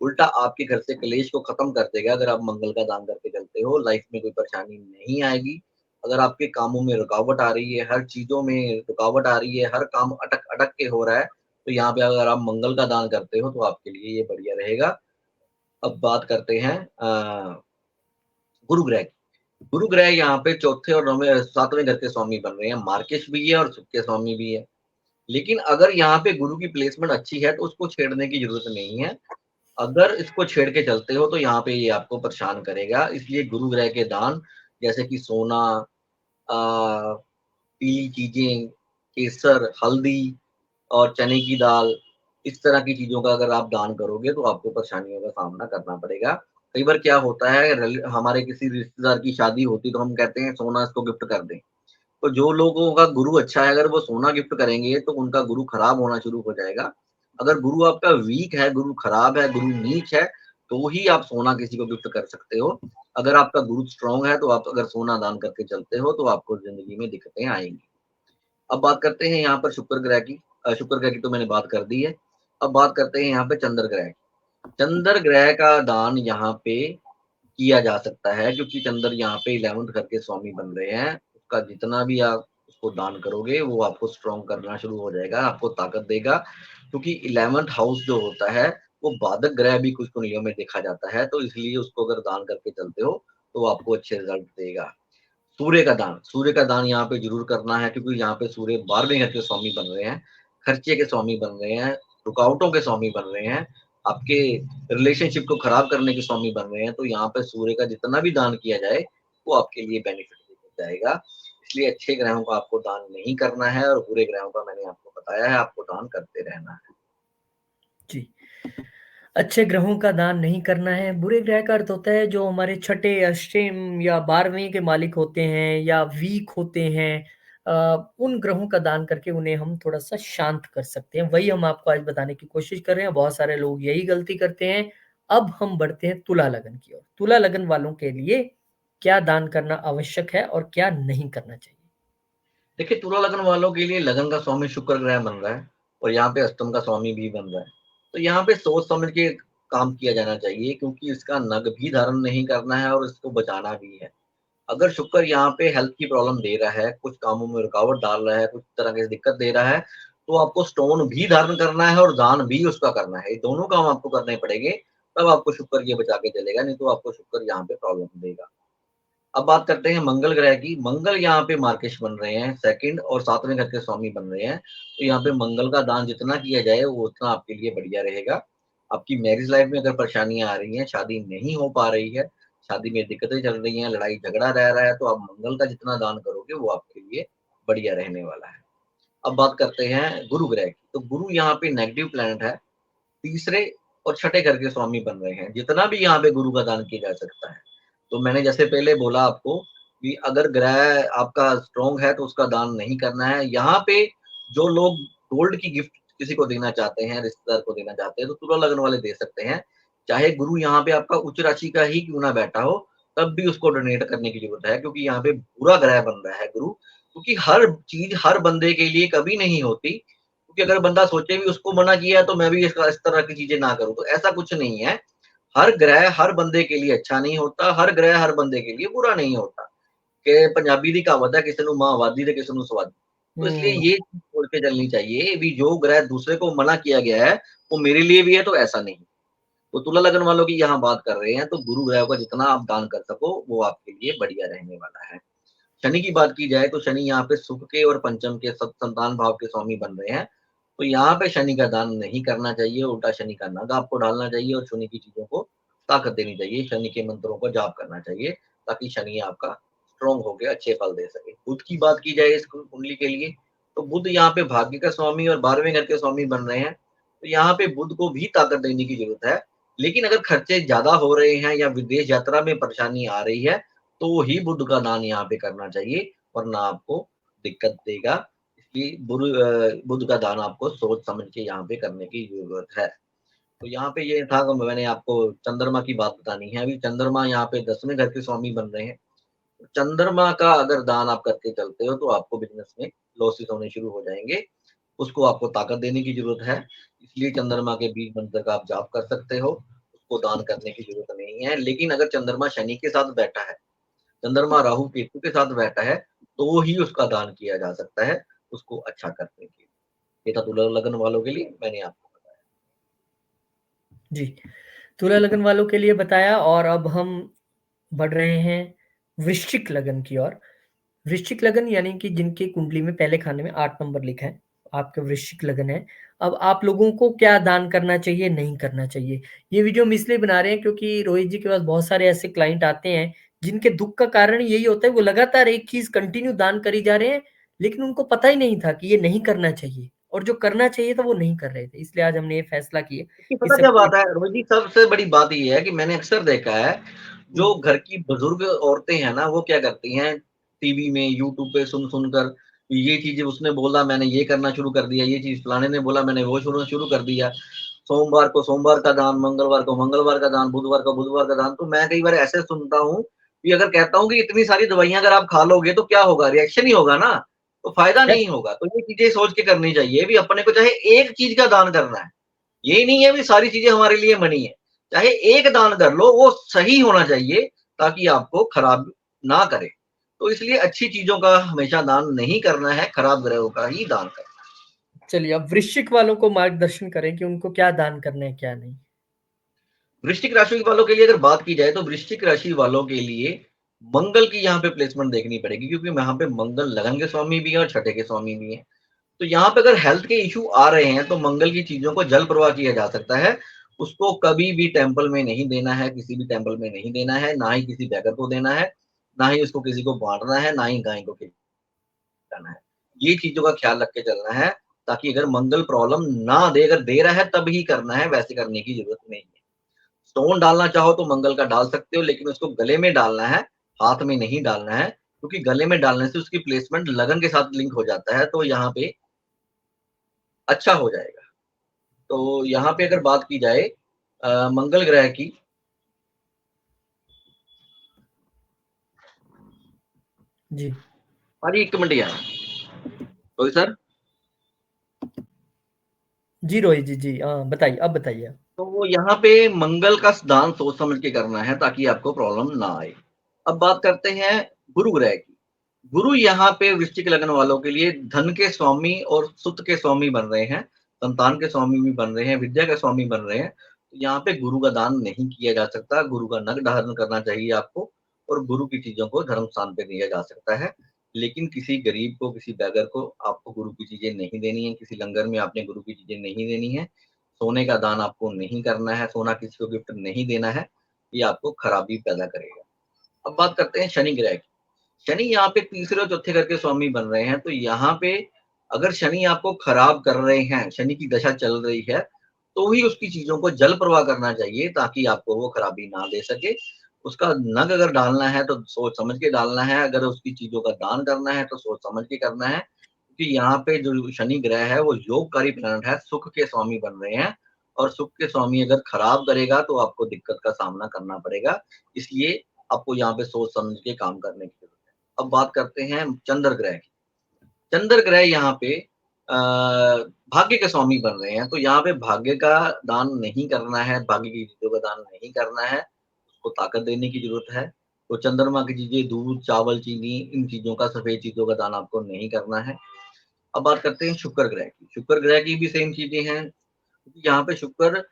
उल्टा आपके घर से कलेश को खत्म कर देगा अगर आप मंगल का दान करके चलते हो, लाइफ में कोई परेशानी नहीं आएगी। अगर आपके कामों में रुकावट आ रही है, हर चीज़ों में रुकावट आ रही है, हर काम अटक-अटक के हो रहा है, तो यहाँ पे अगर आप मंगल का दान करते हो तो आपके लिए ये बढ़िया रहेगा। अब बात करते हैं गुरु ग्रह की। गुरु ग्रह यहाँ पे चौथे और 7वें घर के स्वामी बन रहे हैं, मार्केश भी है और सुख के स्वामी भी है। लेकिन अगर यहाँ पे गुरु की प्लेसमेंट अच्छी है तो उसको छेड़ने की जरूरत नहीं है। अगर इसको छेड़ के चलते हो तो यहाँ पे ये आपको परेशान करेगा। इसलिए गुरु ग्रह के दान जैसे कि सोना, पीली चीजें, केसर, हल्दी और चने की दाल, इस तरह की चीज़ों का अगर आप दान करोगे तो आपको परेशानियों का सामना करना पड़ेगा। कई बार क्या होता है, हमारे किसी रिश्तेदार की शादी होती तो हम कहते हैं सोना इसको गिफ्ट कर दें। तो जो लोगों का गुरु अच्छा है, अगर वो सोना गिफ्ट करेंगे तो उनका गुरु खराब होना शुरू हो जाएगा। अगर गुरु आपका वीक है, गुरु खराब है, गुरु नीच है, तो ही आप सोना किसी को गिफ्ट कर सकते हो। अगर आपका गुरु स्ट्रॉन्ग है तो आप अगर सोना दान करके चलते हो तो आपको ज़िंदगी में दिक्कतें आएँगी। अब बात करते हैं यहाँ पर शुक्र ग्रह की। शुक्र ग्रह की तो मैंने बात कर दी है। अब बात करते हैं यहाँ पे चंद्र ग्रह की। चंद्र ग्रह का दान यहाँ पे किया जा सकता है क्योंकि चंद्र यहाँ पे 11th घर के स्वामी बन रहे हैं। उसका जितना भी आप उसको दान करोगे वो आपको स्ट्रॉन्ग करना शुरू हो जाएगा, आपको ताकत देगा। क्योंकि 11th हाउस जो होता है वो बाधक ग्रह भी कुछ कुंडलियों में देखा जाता है, तो इसलिए उसको अगर दान करके चलते हो तो आपको अच्छे रिजल्ट देगा। सूर्य का दान यहाँ पे ज़रूर करना है क्योंकि यहाँ पे सूर्य 12वें घर के स्वामी बन रहे हैं, खर्चे के स्वामी बन रहे हैं, रुकावटों के स्वामी बन रहे हैं, आपके रिलेशनशिप को खराब करने के स्वामी बन रहे हैं। तो यहाँ पे सूर्य का जितना भी दान किया जाए, वो आपके लिए बेनिफिट देकर जाएगा। इसलिए अच्छे ग्रहों का आपको दान नहीं करना है और बुरे ग्रहों का मैंने आपको बताया है, आपको दान करते रहना है। जी। अच्छे ग्रहों का दान नहीं करना है, बुरे ग्रह का अर्थ होता है जो हमारे छठे, अष्टम या 12वें के मालिक होते हैं या वीक होते हैं, उन ग्रहों का दान करके उन्हें हम थोड़ा-सा शांत कर सकते हैं। वही हम आपको आज बताने की कोशिश कर रहे हैं, बहुत सारे लोग यही गलती करते हैं। अब हम बढ़ते हैं तुला लगन की ओर। तुला लगन वालों के लिए क्या दान करना आवश्यक है और क्या नहीं करना चाहिए? देखिए, तुला लगन वालों के लिए लगन का स्वामी शुक्र ग्रह बन रहा है और यहाँ पे अष्टम का स्वामी भी बन रहा है। तो यहाँ पे सोच समझ के काम किया जाना चाहिए क्योंकि इसका नग भी धारण नहीं करना है और इसको बचाना भी है। अगर शुक्र यहाँ पे हेल्थ की प्रॉब्लम दे रहा है, कुछ कामों में रुकावट डाल रहा है, कुछ तरह की दिक्कत दे रहा है, तो आपको स्टोन भी धारण करना है और दान भी उसका करना है। ये दोनों काम आपको करने पड़ेंगे, तब आपको शुक्र ये बचा के चलेगा, नहीं तो आपको शुक्र यहाँ पे प्रॉब्लम देगा। अब बात करते हैं मंगल ग्रह की। मंगल यहाँ पे मार्केश बन रहे हैं, 2nd और 7वें घर के स्वामी बन रहे हैं। तो यहाँ पे मंगल का दान जितना किया जाए वो उतना आपके लिए बढ़िया रहेगा। आपकी मैरिज लाइफ में अगर परेशानियाँ आ रही हैं, शादी नहीं हो पा रही है, शादी में दिक्कतें चल रही हैं, लड़ाई-झगड़ा रह रहा है, तो आप मंगल का जितना दान करोगे वो आपके लिए बढ़िया रहने वाला है। अब बात करते हैं गुरु ग्रह की। तो गुरु यहाँ पे नेगेटिव प्लैनेट है, तीसरे और छठे घर के स्वामी बन रहे हैं। जितना भी यहाँ पे गुरु का दान किया जा सकता है। तो मैंने जैसे पहले बोला आपको कि अगर ग्रह आपका स्ट्रॉन्ग है तो उसका दान नहीं करना है। यहाँ पे जो लोग गोल्ड की गिफ्ट किसी को देना चाहते हैं, रिश्तेदार को देना चाहते हैं, तो तुला लगन वाले दे सकते हैं। चाहे गुरु यहाँ पे आपका उच्च राशि का ही क्यों ना बैठा हो, तब भी उसको डोनेट करने की ज़रूरत है क्योंकि यहाँ पे बुरा ग्रह बन रहा है गुरु। क्योंकि हर चीज़ हर बंदे के लिए कभी नहीं होती। क्योंकि अगर बंदा सोचे भी उसको मना किया है तो मैं भी इस तरह की चीज़ें ना करूँ, तो ऐसा कुछ नहीं है। हर ग्रह हर बंदे के लिए अच्छा नहीं होता, हर ग्रह हर बंदे के लिए बुरा नहीं होता। कि पंजाबी दी कहावत है किसी नूं मां वादी ते किसी नूं स्वादी। तो इसलिए हुँ। ये चीज़ सोच के चलनी चाहिए भी जो ग्रह दूसरे को मना किया गया है, वो मेरे लिए भी है तो ऐसा नहीं। तो तुला लगन वालों की यहाँ बात कर रहे हैं, तो गुरु ग्रह का जितना आप दान कर सको, वो आपके लिए बढ़िया रहने वाला है। शनि की बात की जाए तो शनि यहाँ पे सुख के और पंचम के संतान भाव के स्वामी बन रहे हैं। तो यहाँ पे शनि का दान नहीं करना चाहिए, उल्टा शनि का नग आपको डालना चाहिए और शनि की चीज़ों को ताकत देनी चाहिए, शनि के मंत्रों को जाप करना चाहिए, ताकि शनि आपका स्ट्रॉन्ग होके अच्छे फल दे सके। बुध की बात की जाए इस कुंडली के लिए, तो बुध यहाँ पे भाग्य का स्वामी और 12वें घर के स्वामी बन रहे हैं। तो यहाँ पे बुध को भी ताकत देने की ज़रूरत है, लेकिन अगर खर्चे ज़्यादा हो रहे हैं या विदेश यात्रा में परेशानी आ रही है, तो ही बुध का दान यहाँ पे करना चाहिए, वरना आपको दिक्कत देगा। इसलिए बुध का दान आपको सोच समझ के यहाँ पे करने की ज़रूरत है। तो यहाँ पे ये था कि मैंने आपको चंद्रमा की बात बतानी है। अभी चंद्रमा यहाँ पे 10वें घर के स्वामी बन रहे हैं। चंद्रमा का अगर दान आप करके चलते हो, तो आपको बिज़नेस में लॉसेस होने शुरू हो जाएँगे। उसको आपको ताकत देने की ज़रूरत है। इसलिए चंद्रमा के बीज मंत्र का आप जाप कर सकते हो। उसको दान करने की ज़रूरत नहीं है। लेकिन अगर चंद्रमा शनि के साथ बैठा है, चंद्रमा राहु केतु के साथ बैठा है, तो ही उसका दान किया जा सकता है, उसको अच्छा करने के लिए। ये था तुला लगन वालों के लिए मैंने आपको बताया। जी, तुला लगन वालों के लिए बताया और अब हम बढ़ रहे हैं वृश्चिक लगन की ओर। वृश्चिक लगन यानी कि जिनकी कुंडली में पहले खाने में 8 नंबर लिखा है, आपका वृश्चिक लगन है। अब आप लोगों को क्या दान करना चाहिए, नहीं करना चाहिए? ये वीडियो हम इसलिए बना रहे हैं क्योंकि रोहित जी के पास बहुत सारे ऐसे क्लाइंट आते हैं, जिनके दुःख का कारण यही होता है, वो लगातार एक चीज़ कंटिन्यू दान करी जा रहे हैं, लेकिन उनको पता ही नहीं था कि ये नहीं करना चाहिए और जो करना चाहिए था, वो नहीं कर रहे थे। इसलिए आज हमने ये फैसला किया कि कि पता क्या सबको बात है रोहित जी, सबसे बड़ी बात ये है कि मैंने अक्सर देखा है, हुँ, जो घर की बुजुर्ग औरतें हैं ना, वो क्या करती हैं, टीवी में, यूट्यूब पे सुन-सुन कर ये चीज़ें उसने बोला मैंने ये करना शुरू कर दिया, ये चीज़ फलाने ने बोला मैंने वो शुरू शुरू कर दिया। सोमवार को सोमवार का दान, मंगलवार को मंगलवार का दान, बुधवार को बुधवार का दान। तो मैं कई बार ऐसे सुनता हूँ कि अगर कहता हूँ कि इतनी सारी दवाइयाँ अगर आप खा लोगे तो क्या होगा? रिएक्शन ही होगा ना, तो फ़ायदा यस नहीं होगा। तो ये चीज़ें सोच के करनी चाहिए भी अपने को चाहे एक चीज़ का दान करना है। ये नहीं है भी सारी चीज़ें हमारे लिए मनी है। चाहे एक दान कर लो, वो सही होना चाहिए ताकि आपको खराब ना करे। तो इसलिए अच्छी चीज़ों का हमेशा दान नहीं करना है, खराब ग्रहों का ही दान करना है। चलिए अब वृश्चिक वालों को मार्गदर्शन करें कि उनको क्या दान करना है, क्या नहीं? वृश्चिक राशि वालों के लिए अगर बात की जाए तो वृश्चिक राशि वालों के लिए मंगल की यहाँ पे प्लेसमेंट देखनी पड़ेगी क्योंकि यहाँ पे मंगल लगन के स्वामी भी है और छठे के स्वामी भी है। तो यहाँ पे अगर हेल्थ के इश्यू आ रहे हैं तो मंगल की चीज़ों को जल प्रवाह किया जा सकता है। उसको कभी भी टेम्पल में नहीं देना है, किसी भी टेम्पल में नहीं देना है, ना ही किसी बेगर को देना है, ना ही उसको किसी को बाँटना है, ना ही गाय को खिलाना है। ये चीज़ों का ख़्याल रख के चलना है ताकि अगर मंगल प्रॉब्लम ना दे, अगर दे रहा है तब ही करना है, वैसे करने की ज़रूरत नहीं है। स्टोन डालना चाहो तो मंगल का डाल सकते हो, लेकिन उसको गले में डालना है, हाथ में नहीं डालना है, क्योंकि गले में डालने से उसकी प्लेसमेंट लगन के साथ लिंक हो जाता है, तो यहाँ पे अच्छा हो जाएगा। तो यहाँ पे अगर बात की जाए मंगल ग्रह की। जी। हाँ जी, 1 मिनट यार। रोहित सर, जी, रोहित जी, जी। बताइए, अब बताइए आप। तो यहाँ पे मंगल का दान सोच समझ के करना है ताकि आपको प्रॉब्लम ना आए। अब बात करते हैं गुरु ग्रह की। गुरु यहाँ पे वृश्चिक लगन वालों के लिए धन के स्वामी और सुत के स्वामी बन रहे हैं, संतान के स्वामी भी बन रहे हैं, विद्या के स्वामी बन रहे हैं। तो यहाँ पे गुरु का दान नहीं किया जा सकता, गुरु का नग धारण करना चाहिए आपको और गुरु की चीज़ों को धर्म स्थान पे दिया जा सकता है। लेकिन किसी गरीब को, किसी बेगर को आपको गुरु की चीज़ें नहीं देनी है, किसी लंगर में आपने गुरु की चीज़ें नहीं देनी है। सोने का दान आपको नहीं करना है, सोना किसी को गिफ्ट नहीं देना है, ये आपको खराबी पैदा करेगा। अब बात करते हैं शनि ग्रह की। शनि यहाँ पे तीसरे और चौथे घर के स्वामी बन रहे हैं, तो यहाँ पे अगर शनि आपको खराब कर रहे हैं, शनि की दशा चल रही है, तो ही उसकी चीज़ों को जल प्रवाह करना चाहिए ताकि आपको वो खराबी ना दे सके। उसका नग अगर डालना है तो सोच समझ के डालना है, अगर उसकी चीज़ों का दान करना है तो सोच समझ के करना है, क्योंकि यहाँ पे जो शनि ग्रह है वो योगकारी प्लैनेट है, सुख के स्वामी बन रहे हैं और सुख के स्वामी अगर खराब करेगा तो आपको दिक्कत का सामना करना पड़ेगा। इसलिए आपको यहाँ पे सोच समझ के काम करने की ज़रूरत है। अब बात करते हैं चंद्र ग्रह की। चंद्र ग्रह यहाँ पे भाग्य के स्वामी बन रहे हैं, तो यहाँ पे भाग्य का दान नहीं करना है, भाग्य की चीज़ों का दान नहीं करना है, उसको ताकत देने की ज़रूरत है। तो चंद्रमा की चीज़ें दूध, चावल, चीनी इन चीज़ों का सफ़ेद चीज़ों का दान आपको नहीं करना है। अब बात करते हैं शुक्र ग्रह की। शुक्र ग्रह की भी सेम चीज़ें हैं, क्योंकि यहाँ पे शुक्र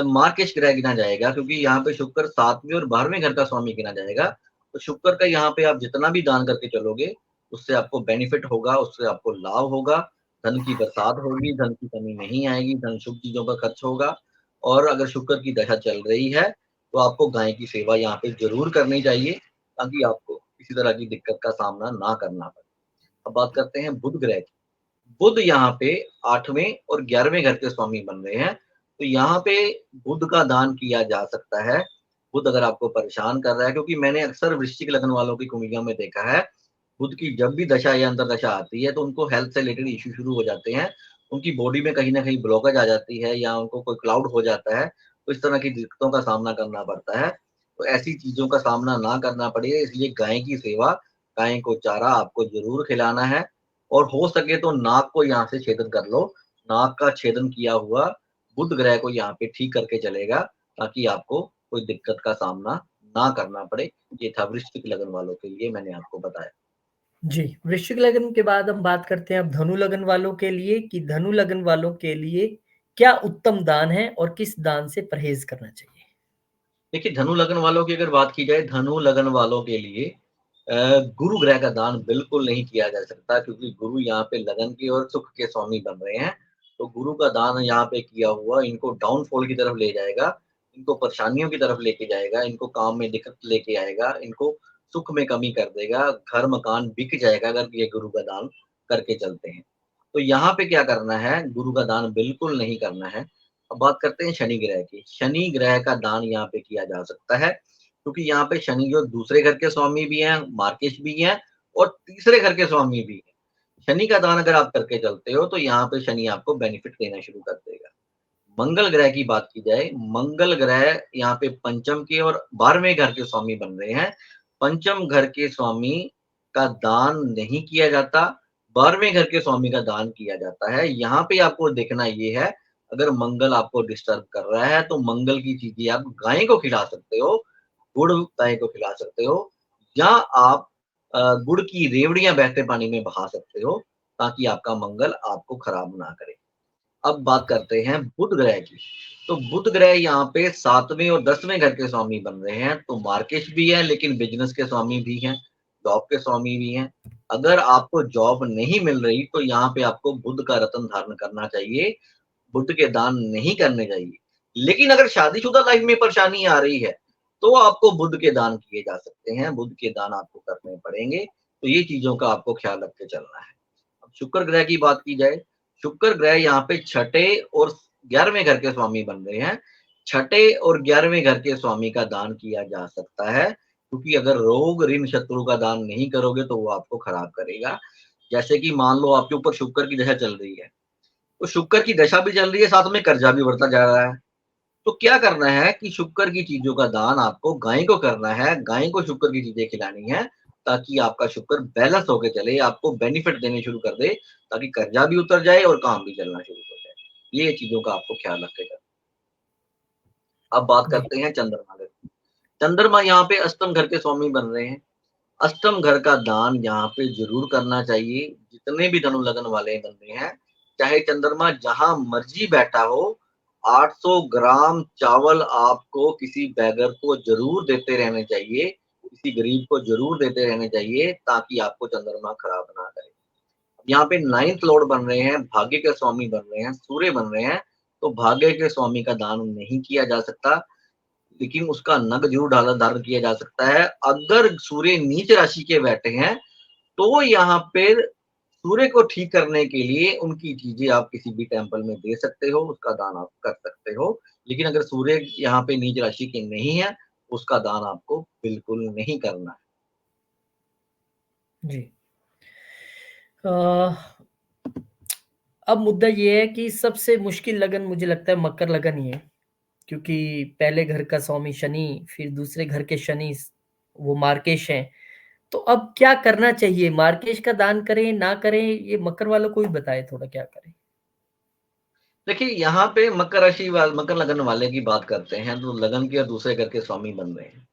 मार्केश ग्रह गिना जाएगा क्योंकि यहाँ पे शुक्र 7वें और 12वें घर का स्वामी गिना जाएगा। तो शुक्र का यहाँ पे आप जितना भी दान करके चलोगे, उससे आपको बेनिफिट होगा, उससे आपको लाभ होगा, धन की बरसात होगी, धन की कमी नहीं आएगी, धन शुभ चीज़ों पर खर्च होगा और अगर शुक्र की दशा चल रही है, तो आपको गाय की सेवा यहाँ पे ज़रूर करनी चाहिए, ताकि आपको किसी तरह की दिक्कत का सामना ना करना पड़े। अब बात करते हैं बुध ग्रह की। बुध यहाँ पे 8वें और 11वें घर के स्वामी बन रहे हैं। तो यहाँ पे बुध का दान किया जा सकता है। बुध अगर आपको परेशान कर रहा है क्योंकि मैंने अक्सर वृश्चिक लग्न वालों की कुंडलियों में देखा है, बुध की जब भी दशा या अंतर्दशा आती है तो उनको हेल्थ से रिलेटेड इश्यू शुरू हो जाते हैं। उनकी बॉडी में कहीं न कहीं ब्लॉकेज आ जाती है या उनको कोई क्लाउड हो जाता है, तो इस तरह की दिक्कतों का सामना करना पड़ता है। तो ऐसी चीज़ों का सामना ना करना पड़े इसलिए गाय की सेवा, गाय को चारा आपको ज़रूर खिलाना है और हो सके तो नाक को यहाँ से छेदन कर लो। नाक का छेदन किया हुआ बुध ग्रह को यहाँ पे ठीक करके चलेगा, ताकि आपको कोई दिक्कत का सामना ना करना पड़े। ये था वृश्चिक लगन वालों के लिए मैंने आपको बताया। जी, वृश्चिक लगन के बाद हम बात करते हैं अब धनु लगन वालों के लिए कि धनु लगन वालों के लिए क्या उत्तम दान है और किस दान से परहेज़ करना चाहिए? देखिए, धनु लगन वालों की अगर बात की जाए, धनु लगन वालों के लिए गुरु ग्रह का दान बिल्कुल नहीं किया जा सकता, क्योंकि गुरु यहाँ पे लगन के और सुख के स्वामी बन रहे हैं। तो गुरु का दान यहाँ पे किया हुआ इनको डाउनफॉल की तरफ ले जाएगा, इनको परेशानियों की तरफ लेके जाएगा, इनको काम में दिक्कत लेके आएगा, इनको सुख में कमी कर देगा, घर-मकान बिक जाएगा अगर ये गुरु का दान करके चलते हैं। तो यहाँ पे क्या करना है, गुरु का दान बिल्कुल नहीं करना है। अब बात करते हैं शनि ग्रह की। शनि ग्रह का दान यहाँ पे किया जा सकता है, क्योंकि यहाँ पे शनि जो दूसरे घर के स्वामी भी हैं, मार्केश भी हैं और तीसरे घर के स्वामी भी हैं। शनि का दान अगर आप करके चलते हो, तो यहाँ पे शनि आपको बेनिफिट देना शुरू कर देगा। मंगल ग्रह की बात की जाए, मंगल ग्रह यहाँ पे पंचम के और 12वें घर के स्वामी बन रहे हैं। पंचम घर के स्वामी का दान नहीं किया जाता, 12वें घर के स्वामी का दान किया जाता है। यहाँ पे आपको देखना ये है, अगर मंगल आपको डिस्टर्ब कर रहा है, तो मंगल की चीज़ें आप गाय को खिला सकते हो, गुड़ गाय को खिला सकते हो, या आप गुड़ की रेवड़ियाँ बहते पानी में बहा सकते हो, ताकि आपका मंगल आपको खराब ना करे। अब बात करते हैं बुध ग्रह की। तो बुध ग्रह यहाँ पे 7वें और 10वें घर के स्वामी बन रहे हैं, तो मार्केश भी है लेकिन बिज़नेस के स्वामी भी हैं, जॉब के स्वामी भी हैं। अगर आपको जॉब नहीं मिल रही, तो यहाँ पे आपको बुध का रत्न धारण करना चाहिए, बुध के दान नहीं करने चाहिए। लेकिन अगर शादीशुदा लाइफ में परेशानी आ रही है, तो आपको बुध के दान किए जा सकते हैं, बुध के दान आपको करने पड़ेंगे। तो ये चीज़ों का आपको ख्याल रख के चलना है। अब शुक्र ग्रह की बात की जाए, शुक्र ग्रह यहाँ पे छठे और 11वें घर के स्वामी बन रहे हैं। छठे और 11वें घर के स्वामी का दान किया जा सकता है, क्योंकि अगर रोग, ऋण, शत्रु का दान नहीं करोगे तो वो आपको खराब करेगा। जैसे कि मान लो आपके ऊपर शुक्र की दशा चल रही है, तो शुक्र की दशा भी चल रही है, साथ में कर्जा भी बढ़ता जा रहा है। तो क्या करना है कि शुक्र की चीज़ों का दान आपको गाय को करना है, गाय को शुक्र की चीज़ें खिलानी है, ताकि आपका शुक्र बैलेंस होके चले, आपको बेनिफिट देने शुरू कर दे, ताकि कर्जा भी उतर जाए और काम भी चलना शुरू हो जाए। ये चीज़ों का आपको ख्याल रख के करना। अब बात जी, करते हैं चंद्रमा की। चंद्रमा यहाँ पे अष्टम घर के स्वामी बन रहे हैं। अष्टम घर का दान यहाँ पे ज़रूर करना चाहिए, जितने भी धनु लगन वाले बंदे हैं, चाहे चंद्रमा जहाँ मर्ज़ी बैठा हो, 800 ग्राम चावल आपको किसी बेगर को ज़रूर देते रहने चाहिए, किसी गरीब को ज़रूर देते रहने चाहिए, ताकि आपको चंद्रमा खराब ना करे। यहाँ पे 9th लॉर्ड बन रहे हैं, भाग्य के स्वामी बन रहे हैं, सूर्य बन रहे हैं, तो भाग्य के स्वामी का दान नहीं किया जा सकता, लेकिन उसका नग ज़रूर धारण किया जा सकता है। अगर सूर्य नीच राशि के बैठे हैं, तो यहाँ पे सूर्य को ठीक करने के लिए उनकी चीज़ें आप किसी भी टेम्पल में दे सकते हो, उसका दान आप कर सकते हो। लेकिन अगर सूर्य यहाँ पे नीच राशि के नहीं है, उसका दान आपको बिल्कुल नहीं करना है। जी। अ, अब मुद्दा ये है कि सबसे मुश्किल लगन मुझे लगता है मकर लगन ही है, क्योंकि पहले घर का स्वामी शनि, फिर दूसरे घर के शनि वो मार्केश हैं। तो अब क्या करना चाहिए? मार्केश का दान करें, ना करें? ये मकर वालों को भी बताएँ थोड़ा क्या करें? देखिए, यहाँ पे मकर लगन वाले की बात करते हैं, तो लगन के और दूसरे घर के स्वामी बन रहे हैं।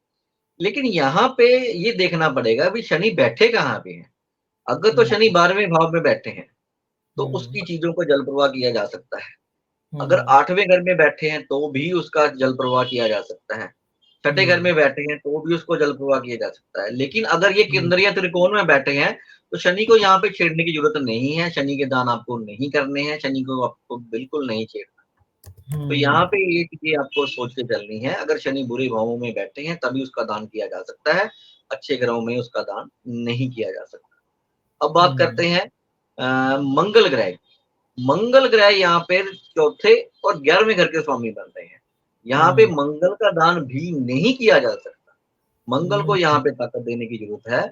लेकिन यहाँ पे ये देखना पड़ेगा भी शनि बैठे कहाँ पे हैं? अगर तो शनि हुँ, 12वें भाव में बैठे हैं, तो हुँ, उसकी चीज़ों को जल प्रवाह किया जा सकता है। अगर हुँ, 8वें घर में बैठे हैं, तो भी उसका जल प्रवाह किया जा सकता है। छठे घर हुँ, में बैठे हैं, तो भी उसको जल प्रवाह किया जा सकता है। लेकिन अगर ये हुँ, केंद्रीय त्रिकोण में बैठे हैं, तो शनि को यहाँ पे छेड़ने की ज़रूरत नहीं है, शनि के दान आपको नहीं करने हैं, शनि को आपको बिल्कुल नहीं छेड़ना। तो यहाँ हुँ, पे ये चीज़ें आपको सोच के चलनी है, अगर शनि बुरे भावों में बैठे हैं, तभी उसका दान किया जा सकता है, अच्छे ग्रहों में उसका दान नहीं किया जा सकता। अब बात हुँ, करते हैं मंगल ग्रह की। मंगल ग्रह यहाँ पे चौथे और 11वें घर के स्वामी बन रहे हैं। यहाँ पे हुँ, मंगल का दान भी नहीं किया जा सकता। मंगल को हुँ, यहाँ पे ताकत देने की ज़रूरत है,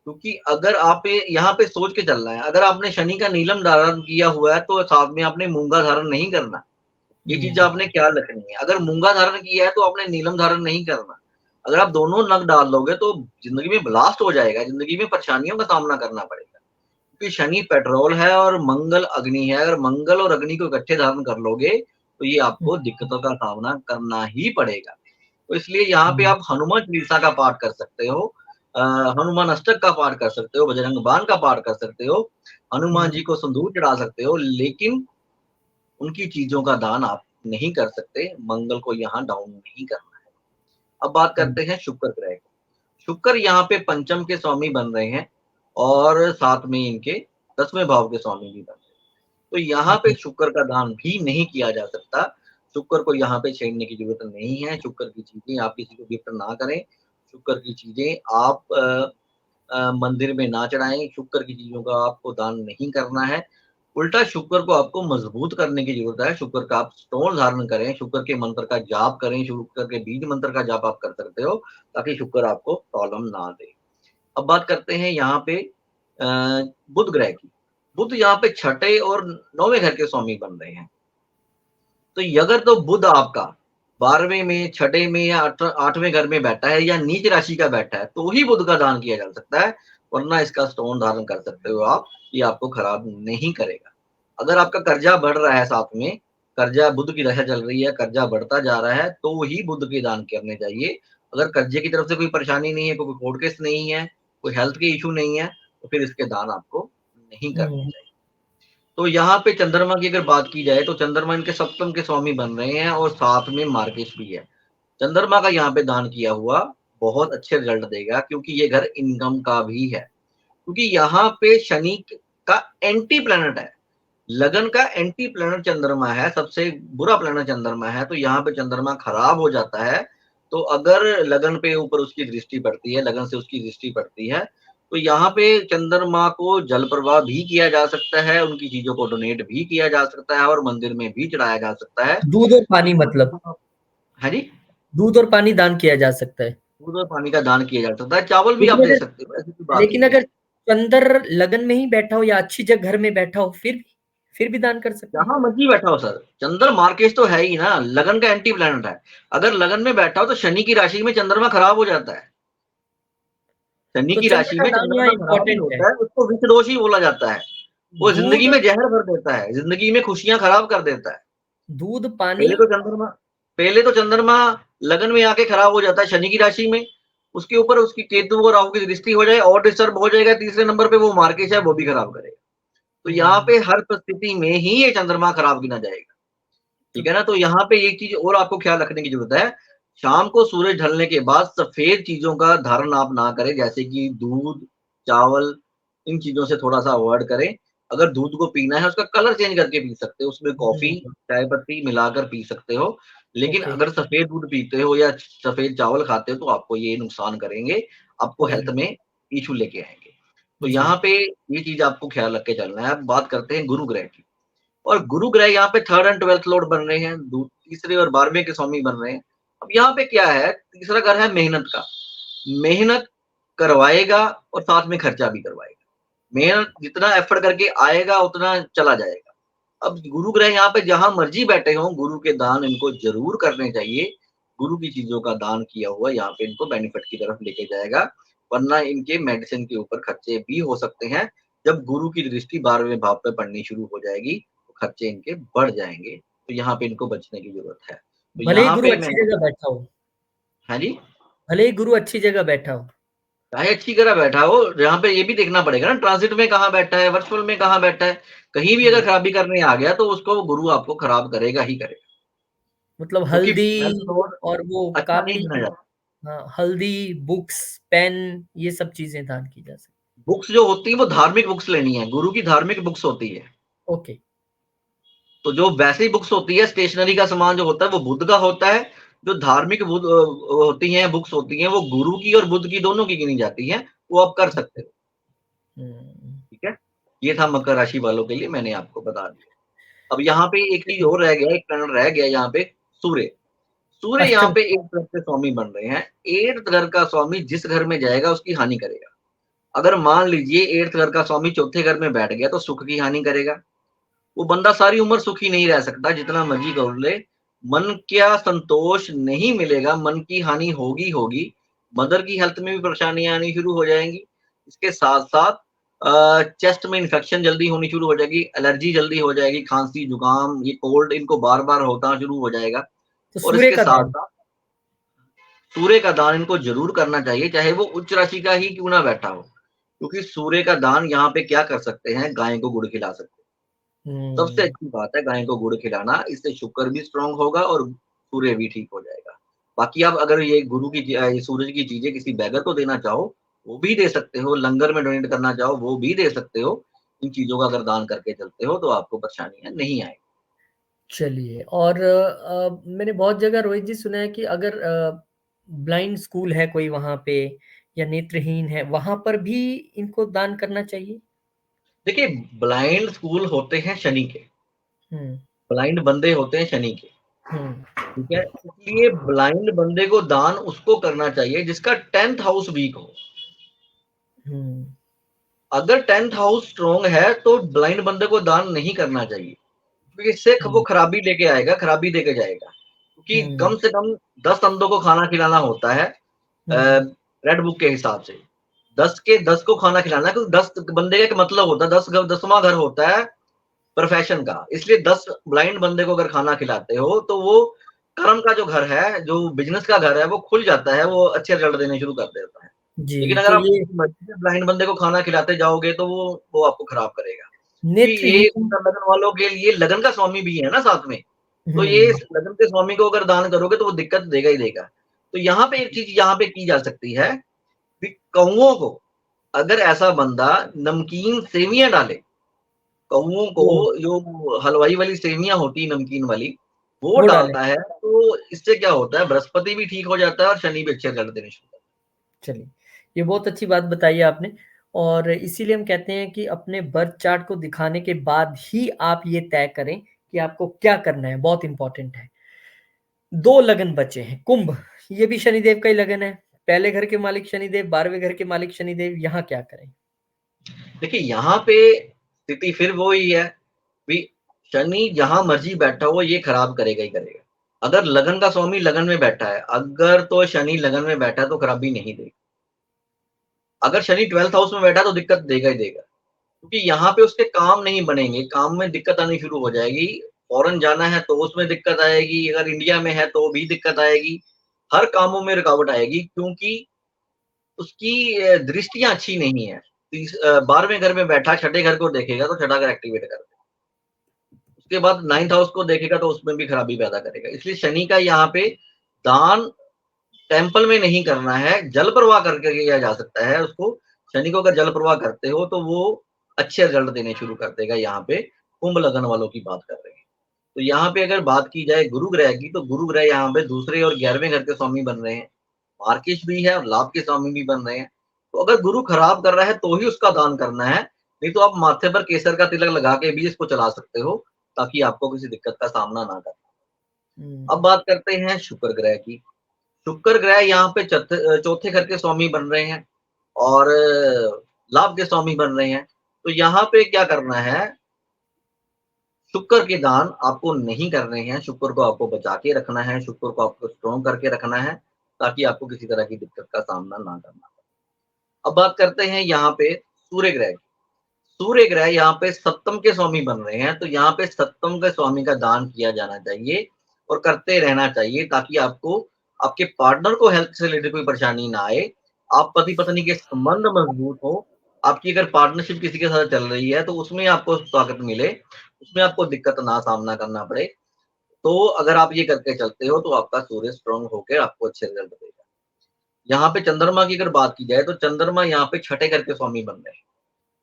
क्योंकि अगर आप यहाँ पे सोच के चलना है, अगर आपने शनि का नीलम धारण किया हुआ है, तो साथ में आपने मूँगा धारण नहीं करना। ये चीज़ हुँ, आपने ख्याल रखनी है। अगर मूँगा धारण किया है, तो आपने नीलम धारण नहीं करना। अगर आप दोनों नग डाल लोगे, तो ज़िंदगी में ब्लास्ट हो जाएगा, ज़िंदगी में परेशानियों का सामना करना पड़ेगा। क्योंकि शनि पेट्रोल है और मंगल अग्नि है। अगर मंगल और अग्नि को इकट्ठे धारण कर लोगे, तो ये आपको दिक्कतों का सामना करना ही पड़ेगा। तो इसलिए यहाँ पे हुँ, आप हनुमान चालीसा का पाठ कर सकते हो। हनुमान अष्टक का पाठ कर सकते हो, बजरंग बाण का पाठ कर सकते हो, हनुमान हुँ, जी को सिंदूर चढ़ा सकते हो, लेकिन उनकी चीज़ों का दान आप नहीं कर सकते, मंगल को यहाँ डाउन नहीं करना है। अब बात हुँ, करते हैं शुक्र ग्रह की। शुक्र यहाँ पे पंचम के स्वामी बन रहे हैं और साथ में इनके 10वें भाव के स्वामी भी बन रहे हैं। तो यहाँ पे हुँ, शुक्र का दान भी नहीं किया जा सकता। शुक्र को यहाँ पे छेड़ने की ज़रूरत नहीं है, शुक्र की चीज़ें आप किसी को गिफ्ट ना करें, शुक्र की चीज़ें आप मंदिर में ना चढ़ाएँ, शुक्र की चीज़ों का आपको दान नहीं करना है। उल्टा शुक्र को आपको मजबूत करने की ज़रूरत है, शुक्र का आप स्टोन धारण करें, शुक्र के मंत्र का जाप करें, शुक्र के बीज मंत्र का जाप आप कर सकते हो, ताकि शुक्र आपको प्रॉब्लम ना दे। अब बात करते हैं यहाँ पे अ, बुध ग्रह की। बुध यहाँ पे छठे और 9वें घर के स्वामी बन रहे हैं। तो अगर तो बुध आपका 12वें में, छठे में या 8वें घर में बैठा है या नीच राशि का बैठा है, तो ही बुध का दान किया जा सकता है, वरना इसका स्टोन धारण कर सकते हो आप, ये आपको खराब नहीं करेगा। अगर आपका कर्जा बढ़ रहा है साथ में, कर्जा बुध की दशा चल रही है, कर्जा बढ़ता जा रहा है, तो ही बुध के दान करने चाहिए। अगर कर्जे की तरफ से कोई परेशानी नहीं है, कोई कोर्ट केस नहीं है, कोई हेल्थ के इश्यू नहीं है, तो फिर इसके दान आपको नहीं करने हुँ, चाहिए। तो यहाँ पे चंद्रमा की अगर बात की जाए तो चंद्रमा इनके सप्तम के स्वामी बन रहे हैं और साथ में मार्गेश भी है। चंद्रमा का यहाँ पे दान किया हुआ बहुत अच्छे रिजल्ट देगा क्योंकि ये घर इनकम का भी है। क्योंकि यहाँ पे शनि का एंटी प्लैनेट है। लगन का एंटी प्लैनेट चंद्रमा है, सबसे बुरा प्लैनेट चंद्रमा है, तो यहाँ पे चंद्रमा खराब हो जाता है। तो अगर लगन पे ऊपर उसकी दृष्टि पड़ती है, लगन से उसकी दृष्टि पड़ती है, तो यहाँ पे चंद्रमा को जल प्रवाह भी किया जा सकता है, उनकी चीज़ों को डोनेट भी किया जा सकता है और मंदिर में भी चढ़ाया जा सकता है। दूध और तो पानी इन मतलब चीज़ों का हाँ जी, दूध और पानी दान किया जा सकता है। दूध और पानी का दान किया जा सकता है, चावल भी आप लेकिन दे अगर सकते हो, ऐसी कोई बात लेकिन नहीं है। अगर चंद्र लगन में ही बैठा हो या अच्छी जगह घर में बैठा हो, फिर भी दान कर सकते हैं? जहाँ मर्ज़ी बैठा हो सर, चंद्र मार्केश तो है ही ना, लगन का एंटी प्लैनेट है। अगर लगन में बैठा हो तो शनि की राशि में चंद्रमा खराब हो जाता है। शनि तो की चंद्र राशि का में दान यहाँ चंद्रमा खराब ही इम्पोर्टेंट है। होता है, उसको विष दोष ही बोला जाता है। वो ज़िंदगी दूध में ज़हर भर देता है, ज़िंदगी में खुशियाँ खराब कर देता है। दूध, पानी पहले तो चंद्रमा पहले तो चंद्रमा लगन में आके खराब हो जाता है शनि की राशि में, उसके ऊपर उसकी केतु और राहु की दृष्टि हो जाए और डिस्टर्ब हो जाएगा, तीसरे नंबर पे वो मार्केश है, वो भी खराब करेगा। तो यहाँ हुँ, पे हर परिस्थिति में ही ये चंद्रमा खराब गिना जाएगा। तो ठीक है ना? तो यहाँ पे एक चीज़ और आपको ख्याल रखने की ज़रूरत है, शाम को सूरज ढलने के बाद सफ़ेद चीज़ों का धारण आप ना करें, जैसे कि दूध, चावल, इन चीज़ों से थोड़ा-सा अवॉइड करें। अगर दूध को पीना है, उसका कलर चेंज करके पी सकते हो, उसमें कॉफ़ी, हुँ, चाय पत्ती मिलाकर पी सकते हो। लेकिन ओके, अगर सफ़ेद दूध पीते हो या सफ़ेद चावल खाते हो, तो आपको ये नुकसान करेंगे, आपको हेल्थ हुँ, में इश्यू लेके आएँगे। तो जी, यहाँ पे ये चीज़ आपको ख्याल रख के चलना है। अब बात करते हैं गुरु ग्रह की। और गुरु ग्रह यहाँ पे 3rd एंड 12th लॉर्ड बन रहे हैं, तीसरे और 12वें के स्वामी बन रहे हैं। अब यहाँ पे क्या है, तीसरा घर है मेहनत का। मेहनत करवाएगा और साथ में खर्चा भी करवाएगा। मेहनत जितना एफर्ट करके आएगा उतना चला जाएगा। अब गुरु ग्रह यहाँ पे जहाँ मर्जी बैठे हों, गुरु के दान इनको ज़रूर करने चाहिए। गुरु की चीज़ों का दान किया हुआ यहाँ पे इनको बेनिफिट की तरफ लेके जाएगा, वरना इनके मेडिसिन के ऊपर खर्चे भी हो सकते हैं। जब गुरु की दृष्टि 12वें भाव पे पड़नी शुरू हो जाएगी, तो खर्चे इनके बढ़ जाएँगे। तो यहाँ पे इनको बचने की ज़रूरत है। तो भले ही यहाँ गुरु पे मैं अच्छी जगह बैठा हो हाँ जी? भले ही गुरु अच्छी जगह बैठा हो। चाहे अच्छी जगह बैठा हो, यहाँ पे ये भी देखना पड़ेगा ना ट्रांज़िट में कहाँ बैठा है, वर्चुअल में कहाँ बैठा है। कहीं भी अगर हुँ, खराबी करने आ गया, तो उसको गुरु आपको खराब करेगा ही करेगा। मतलब क्योंकि हल्दी हेल्थ लॉर्ड और वो अच्छा नहीं कापी गिना जाता। हाँ, हल्दी, बुक्स, पेन ये सब चीज़ें दान की जा सकती बुक्स जो होती है वो धार्मिक बुक्स लेनी है, गुरु की धार्मिक बुक्स होती है। ओके। तो जो वैसी बुक्स होती है, स्टेशनरी का सामान जो होता है वो बुध का होता है, जो धार्मिक होती हैं, बुक्स होती हैं वो गुरु की और बुध की दोनों की गिनी जाती हैं, वो आप कर सकते हो, हुँ, ठीक है? ये था मकर राशि वालों के लिए मैंने आपको बता दिया। अब यहाँ पे एक चीज़ और रह गया, एक प्लैनेट रह गया यहाँ पे सूर्य। सूर्य यहाँ अष्टम पे 8th घर के स्वामी बन रहे हैं। 8th घर का स्वामी जिस घर में जाएगा उसकी हानि करेगा। अगर मान लीजिए 8th घर का स्वामी चौथे घर में बैठ गया तो सुख की हानि करेगा। वो बंदा सारी उम्र सुखी नहीं रह सकता जितना मर्ज़ी कर ले। मन क्या संतोष नहीं मिलेगा, मन की हानि होगी होगी। मदर की हेल्थ में भी परेशानियाँ आनी शुरू हो जाएँगी। इसके साथ-साथ चेस्ट में इन्फेक्शन जल्दी होनी शुरू हो जाएगी, एलर्जी जल्दी हो जाएगी, खाँसी, जुकाम, ये कोल्ड इनको बार-बार होना शुरू हो जाएगा। तो और सूर्य इसके का दान साथ-साथ सूर्य का दान इनको ज़रूर करना चाहिए, चाहे वो उच्च राशि का ही क्यों ना बैठा हो। क्योंकि सूर्य का दान यहाँ पे क्या कर सकते हैं, गाय को गुड़ खिला सकते हैं। सबसे हुँ। अच्छी बात है गाय को गुड़ खिलाना, इससे शुक्र भी स्ट्रॉन्ग होगा और सूर्य भी ठीक हो जाएगा। बाकी आप अगर ये ये सूरज की चीज़ें किसी बेगर को देना चाहो, वो भी दे सकते हो, लंगर में डोनेट करना चाहो, वो भी दे सकते हो। इन चीज़ों का अगर दान करके चलते हो, तो आपको परेशानियाँ नहीं आएँगी। चलिए और मैंने बहुत जगह रोहित जी सुना है कि अगर ब्लाइंड स्कूल है कोई वहाँ पे या नेत्रहीन है, वहाँ पर भी इनको दान करना चाहिए? देखिए, ब्लाइंड स्कूल होते हैं शनि के, हुँ, ब्लाइंड बंदे होते हैं शनि के, हुँ, ठीक है? इसलिए ब्लाइंड बंदे को दान उसको करना चाहिए जिसका 10th हाउस वीक हो। हुँ, अगर 10th हाउस स्ट्रॉन्ग है, तो ब्लाइंड बंदे को दान नहीं करना चाहिए, क्योंकि इससे वो हुँ, खराबी लेके आएगा, खराबी देके जाएगा। क्योंकि हुँ, कम से कम 10 अंधों को खाना खिलाना होता है हुँ, रेड बुक के हिसाब से। 10 के 10 को खाना खिलाना है, क्योंकि 10 बंदे का एक मतलब होता है, 10वाँ घर होता है प्रोफेशन का। इसलिए 10 ब्लाइंड बंदे को अगर खाना खिलाते हो, तो वो कर्म का जो घर है, जो बिज़नेस का घर है, वो खुल जाता है, वो अच्छे रिज़ल्ट देने शुरू कर देता है। लेकिन जी, अगर तो आप ये मर्ज़ी से ब्लाइंड बंदे को खाना खिलाते जाओगे, तो वो आपको खराब करेगा। क्योंकि ये नेत्रहीन कुंडल लगन वालों के लिए लगन का स्वामी भी है ना साथ में, तो ये हुँ, इस लगन के स्वामी को अगर दान करोगे, तो वो दिक्कत देगा ही देगा। तो यहाँ पे एक चीज़ यहाँ पे की जा सकती है कि कौवों को अगर ऐसा बंदा नमकीन सेवियाँ डाले, कौवों को वो जो हलवाई वाली सेवियाँ होती है नमकीन वाली, वो वो डालें। डालता है, तो इससे क्या होता है बृहस्पति भी ठीक हो जाता है और शनि भी अच्छे रिज़ल्ट देने शुरू करता चलिए, ये बहुत अच्छी बात बताई आपने और इसीलिए हम कहते हैं कि अपने बर्थ चार्ट को दिखाने के बाद ही आप ये तय करें कि आपको क्या करना है, बहुत इम्पोर्टेंट है। 2 लगन बचे हैं, कुंभ, ये भी शनिदेव का ही लगन है। पहले घर के मालिक शनिदेव, 12वें घर के मालिक शनिदेव, यहाँ क्या करें? है। देखिए यहाँ पे स्थिति फिर वो ही है, भी शनि जहाँ मर्ज़ी बैठा हो ये खराब करेगा ही करेगा। अगर लगन का स्वामी लगन में बैठा है, अगर तो शनि लगन में बैठा है तो खराबी नहीं देगा। अगर शनि 12th हाउस में बैठा है तो दिक्कत देगा ही देगा। क्योंकि यहाँ पे उसके काम नहीं बनेंगे, काम में दिक्कत आनी शुरू हो जाएगी। फ़ॉरेन जाना है तो उसमें दिक्कत आएगी, अगर इंडिया में है तो भी दिक्कत आएगी। हर कामों में रुकावट आएगी क्योंकि उसकी दृष्टियाँ अच्छी नहीं है। 12वें घर में बैठा छठे घर को देखेगा तो छठा घर एक्टिवेट कर देगा। उसके बाद 9th हाउस को देखेगा तो उसमें भी खराबी पैदा करेगा। इसलिए शनि का यहाँ पे दान टेम्पल में नहीं करना है, जल प्रवाह करके किया जा सकता है उसको। शनि को अगर जल प्रवाह करते हो तो वो अच्छे रिज़ल्ट देने शुरू कर देगा यहाँ पे, कुंभ लगन वालों की बात कर रहे हैं। तो यहाँ पे अगर बात की जाए गुरु ग्रह की, तो गुरु ग्रह यहाँ पे दूसरे और 11वें घर के स्वामी बन रहे हैं। मार्किश भी है और लाभ के स्वामी भी बन रहे हैं। तो अगर गुरु खराब कर रहा है तो ही उसका दान करना है, नहीं तो आप माथे पर केसर का तिलक लगा के भी इसको चला सकते हो, ताकि आपको किसी दिक्कत का सामना ना करना। अब हुँ, बात करते हैं शुक्र ग्रह की। शुक्र ग्रह यहाँ पे चौथे घर के स्वामी बन रहे हैं और लाभ के स्वामी बन रहे हैं। तो यहाँ पे क्या करना है, शुक्र के दान आपको नहीं करने हैं, शुक्र को आपको बचा के रखना है, शुक्र को आपको स्ट्रॉन्ग करके रखना है, ताकि आपको किसी तरह की दिक्कत का सामना ना करना पड़े। अब बात करते हैं यहाँ पे सूर्य ग्रह की। सूर्य ग्रह यहाँ पे सप्तम के स्वामी बन रहे हैं, तो यहाँ पे सप्तम के स्वामी का दान किया जाना चाहिए और करते रहना चाहिए ताकि आपको आपके पार्टनर को हेल्थ से रिलेटेड कोई परेशानी ना आए। आप पति-पत्नी के संबंध मजबूत हो, आपकी अगर पार्टनरशिप किसी के साथ चल रही है, तो उसमें आपको ताकत मिले, उसमें आपको दिक्कत ना सामना करना पड़े। तो अगर आप ये करके चलते हो, तो आपका सूर्य स्ट्रॉन्ग होके आपको अच्छे रिजल्ट देगा। यहाँ पे चंद्रमा की अगर बात की जाए, तो चंद्रमा यहाँ पे छठे घर के स्वामी बन रहे हैं।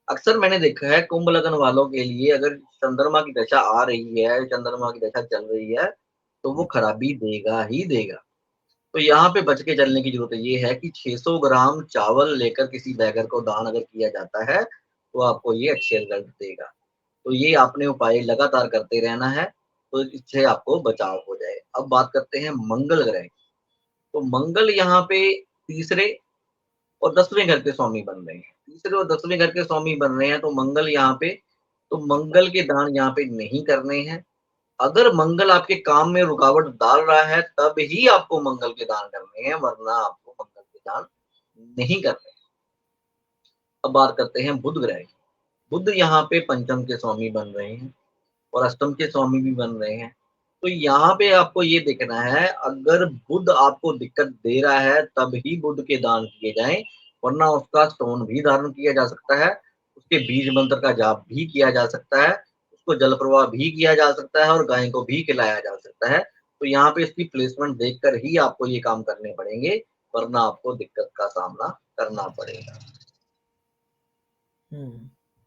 अक्सर मैंने देखा है कुंभ लगन वालों के लिए अगर चंद्रमा की दशा आ रही है, चंद्रमा की दशा चल रही है, तो वो खराबी देगा ही देगा। तो यहाँ पे बच के चलने की ज़रूरत ये है कि 600 ग्राम चावल लेकर किसी बेगर को दान अगर किया जाता है, तो आपको ये अच्छे रिज़ल्ट देगा। तो ये आपने उपाय लगातार करते रहना है, तो इससे आपको बचाव हो जाए। अब बात करते हैं मंगल ग्रह की। तो मंगल यहाँ पे तीसरे और 10वें घर के स्वामी बन रहे हैं। तीसरे और 10वें घर के स्वामी बन रहे हैं, तो मंगल यहाँ पे तो मंगल के दान यहाँ पे नहीं करने हैं। अगर मंगल आपके काम में रुकावट डाल रहा है, तब ही आपको मंगल के दान करने हैं, वरना आपको मंगल के दान नहीं करने हैं। अब बात करते हैं बुध ग्रह की। बुध यहाँ पे पंचम के स्वामी बन रहे हैं और अष्टम के स्वामी भी बन रहे हैं। तो यहाँ पे आपको ये देखना है, अगर बुध आपको दिक्कत दे रहा है तब ही बुध के दान किए जाएँ, वरना उसका स्टोन भी धारण किया जा सकता है, उसके बीज मंत्र का जाप भी किया जा सकता है, उसको जल प्रवाह भी किया जा सकता है और गाय को भी खिलाया जा सकता है। तो यहाँ पे इसकी प्लेसमेंट देखकर ही आपको ये काम करने पड़ेंगे, वरना आपको दिक्कत का सामना करना पड़ेगा।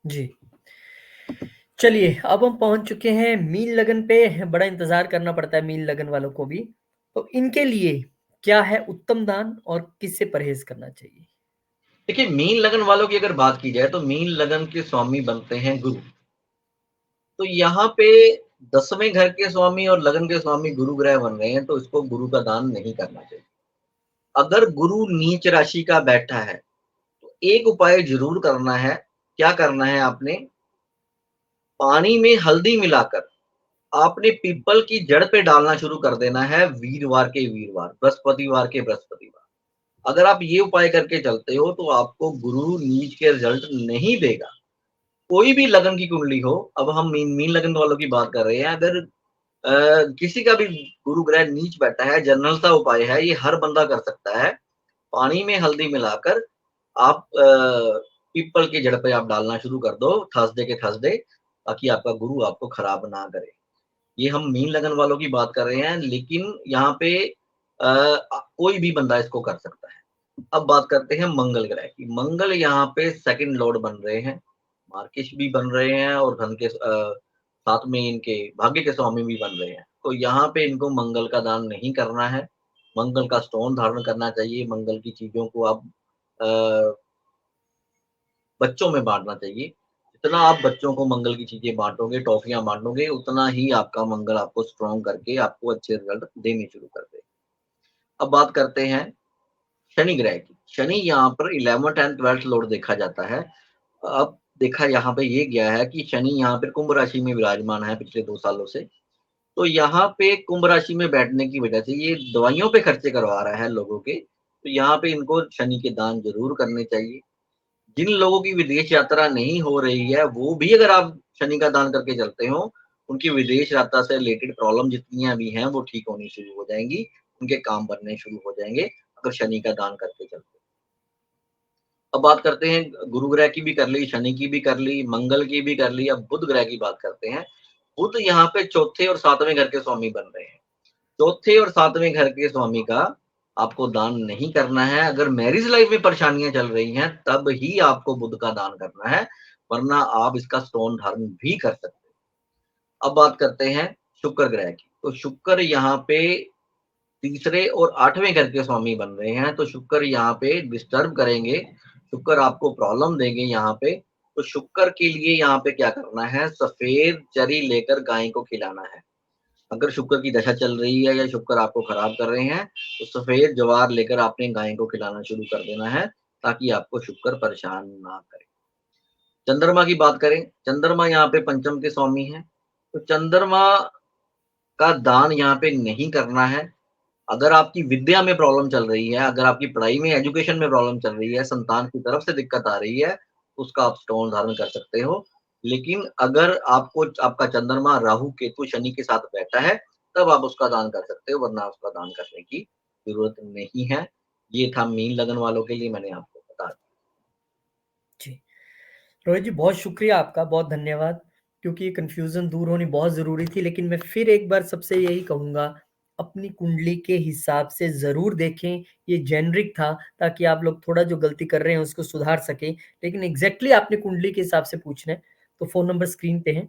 जी। चलिए, अब हम पहुँच चुके हैं मीन लगन पे, बड़ा इंतज़ार करना पड़ता है मीन लगन वालों को भी। तो इनके लिए क्या है उत्तम दान और किससे परहेज़ करना चाहिए? देखिए, मीन लगन वालों की अगर बात की जाए तो मीन लगन के स्वामी बनते हैं गुरु। तो यहाँ पे 10वें घर के स्वामी और लगन के स्वामी गुरु ग्रह बन रहे हैं, तो इसको गुरु का दान नहीं करना चाहिए। अगर गुरु नीच राशि का बैठा है, तो एक उपाय ज़रूर करना है। क्या करना है आपने? पानी में हल्दी मिलाकर आपने पीपल की जड़ पे डालना शुरू कर देना है वीरवार के वीरवार, बृहस्पतिवार के बृहस्पतिवार। अगर आप ये उपाय करके चलते हो, तो आपको गुरु नीच के रिज़ल्ट नहीं देगा। कोई भी लगन की कुंडली हो, अब हम मीन मीन लगन वालों की बात कर रहे हैं, अगर किसी का भी गुरु ग्रह नीच बैठा है, जनरल सा उपाय है, ये हर बंदा कर सकता है। पानी में हल्दी मिलाकर आप पीपल की जड़ पे आप डालना शुरू कर दो थर्सडे के थर्सडे, ताकि आपका गुरु आपको खराब ना करे। ये हम मीन लगन वालों की बात कर रहे हैं, लेकिन यहाँ पे कोई भी बंदा इसको कर सकता है। अब बात करते हैं मंगल ग्रह की। मंगल यहाँ पे सेकंड लॉर्ड बन रहे हैं, मार्किश भी बन रहे हैं और धन के साथ में इनके भाग्य के स्वामी भी बन रहे हैं। तो यहाँ पे इनको मंगल का दान नहीं करना है, मंगल का स्टोन धारण करना चाहिए, मंगल की चीज़ों को आप अ, बच्चों में बाँटना चाहिए। जितना आप बच्चों को मंगल की चीज़ें बाँटोगे, टॉफ़ियाँ बाँटोगे, उतना ही आपका मंगल आपको स्ट्रॉन्ग करके आपको अच्छे रिज़ल्ट देने शुरू कर देगा। अब बात करते हैं शनि ग्रह की। शनि यहाँ पर 11th एंड 12th लॉर्ड देखा जाता है। अब देखा यहाँ पे ये गया है कि शनि यहाँ पे कुंभ राशि में विराजमान है पिछले 2 सालों से। तो यहाँ पे कुंभ राशि में बैठने की वजह से ये दवाइयों पे खर्चे करवा रहा है लोगों के। तो यहाँ पे इनको शनि के दान ज़रूर करने चाहिए। जिन लोगों की विदेश यात्रा नहीं हो रही है, वो भी अगर आप शनि का दान करके चलते हो, उनकी विदेश यात्रा से रिलेटेड प्रॉब्लम जितनियाँ भी हैं, वो ठीक होनी शुरू हो जाएँगी, उनके काम बनने शुरू हो जाएँगे, अगर शनि का दान करके चलते हो। अब बात करते हैं गुरु ग्रह की भी कर ली, शनि की भी कर ली, मंगल की भी कर ली, अब बुध ग्रह की बात करते हैं। बुध यहाँ पे चौथे और 7वें घर के स्वामी बन रहे हैं। चौथे और 7वें घर के स्वामी का आपको दान नहीं करना है। अगर मैरिज लाइफ में परेशानियाँ चल रही हैं, तब ही आपको बुध का दान करना है, वरना आप इसका स्टोन धारण भी कर सकते हैं। अब बात करते हैं शुक्र ग्रह की। तो शुक्र यहाँ पे तीसरे और 8वें घर के स्वामी बन रहे हैं, तो शुक्र यहाँ पे डिस्टर्ब करेंगे, शुक्र आपको प्रॉब्लम देंगे यहाँ पे। तो शुक्र के लिए यहाँ पे क्या करना है, सफ़ेद चरी लेकर गाय को खिलाना है। अगर शुक्र की दशा चल रही है या शुक्र आपको खराब कर रहे हैं, तो सफ़ेद ज्वार लेकर आपने गाय को खिलाना शुरू कर देना है, ताकि आपको शुक्र परेशान ना करे। चंद्रमा की बात करें, चंद्रमा यहाँ पे पंचम के स्वामी हैं, तो चंद्रमा का दान यहाँ पे नहीं करना है। अगर आपकी विद्या में प्रॉब्लम चल रही है, अगर आपकी पढ़ाई में, एजुकेशन में प्रॉब्लम चल रही है, संतान की तरफ से दिक्कत आ रही है, उसका आप स्टोन धारण कर सकते हो। लेकिन अगर आपको आपका चंद्रमा राहु, केतु, शनि के साथ बैठा है, तब आप उसका दान कर सकते हो, वरना उसका दान करने की ज़रूरत नहीं है। ये था मीन लगन वालों के लिए, मैंने आपको बता दिया। जी। रोहित जी, बहुत शुक्रिया आपका, बहुत धन्यवाद, क्योंकि ये कन्फ्यूज़न दूर होनी बहुत ज़रूरी थी। लेकिन मैं फिर एक बार सबसे यही कहूँगा, अपनी कुंडली के हिसाब से ज़रूर देखें। ये जेनेरिक था, ताकि आप लोग थोड़ा जो गलती कर रहे हैं उसको सुधार सकें। लेकिन एग्ज़ैक्टली आपने कुंडली के हिसाब से पूछना है, तो फ़ोन नंबर स्क्रीन पे है।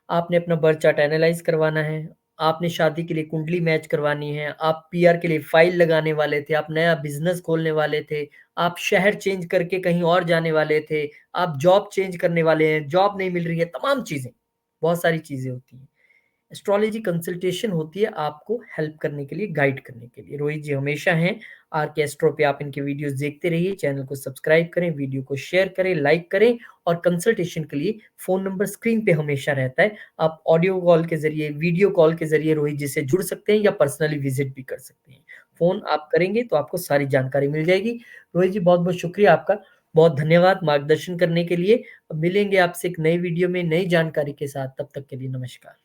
आपने अपना बर्थ चार्ट एनालाइज़ करवाना है, आपने शादी के लिए कुंडली मैच करवानी है, आप पीआर के लिए फाइल लगाने वाले थे, आप नया बिज़नेस खोलने वाले थे, आप शहर चेंज करके कहीं और जाने वाले थे, आप जॉब चेंज करने वाले हैं, जॉब नहीं मिल रही है, तमाम चीज़ें, बहुत सारी चीज़ें होती हैं। एस्ट्रोलॉजी कंसल्टेशन होती है आपको हेल्प करने के लिए, गाइड करने के लिए। रोहित जी हमेशा हैं आर के एस्ट्रो पे, आप इनके वीडियोस देखते रहिए, चैनल को सब्सक्राइब करें, वीडियो को शेयर करें, लाइक करें और कंसल्टेशन के लिए फ़ोन नंबर स्क्रीन पे हमेशा रहता है। आप ऑडियो कॉल के ज़रिए, वीडियो कॉल के ज़रिए रोहित जी से जुड़ सकते हैं या पर्सनली विज़िट भी कर सकते हैं। फ़ोन आप करेंगे तो आपको सारी जानकारी मिल जाएगी। रोहित जी बहुत-बहुत शुक्रिया आपका, बहुत धन्यवाद मार्गदर्शन करने के लिए। अब मिलेंगे आपसे एक नई वीडियो में नई जानकारी के साथ, तब तक के लिए नमस्कार।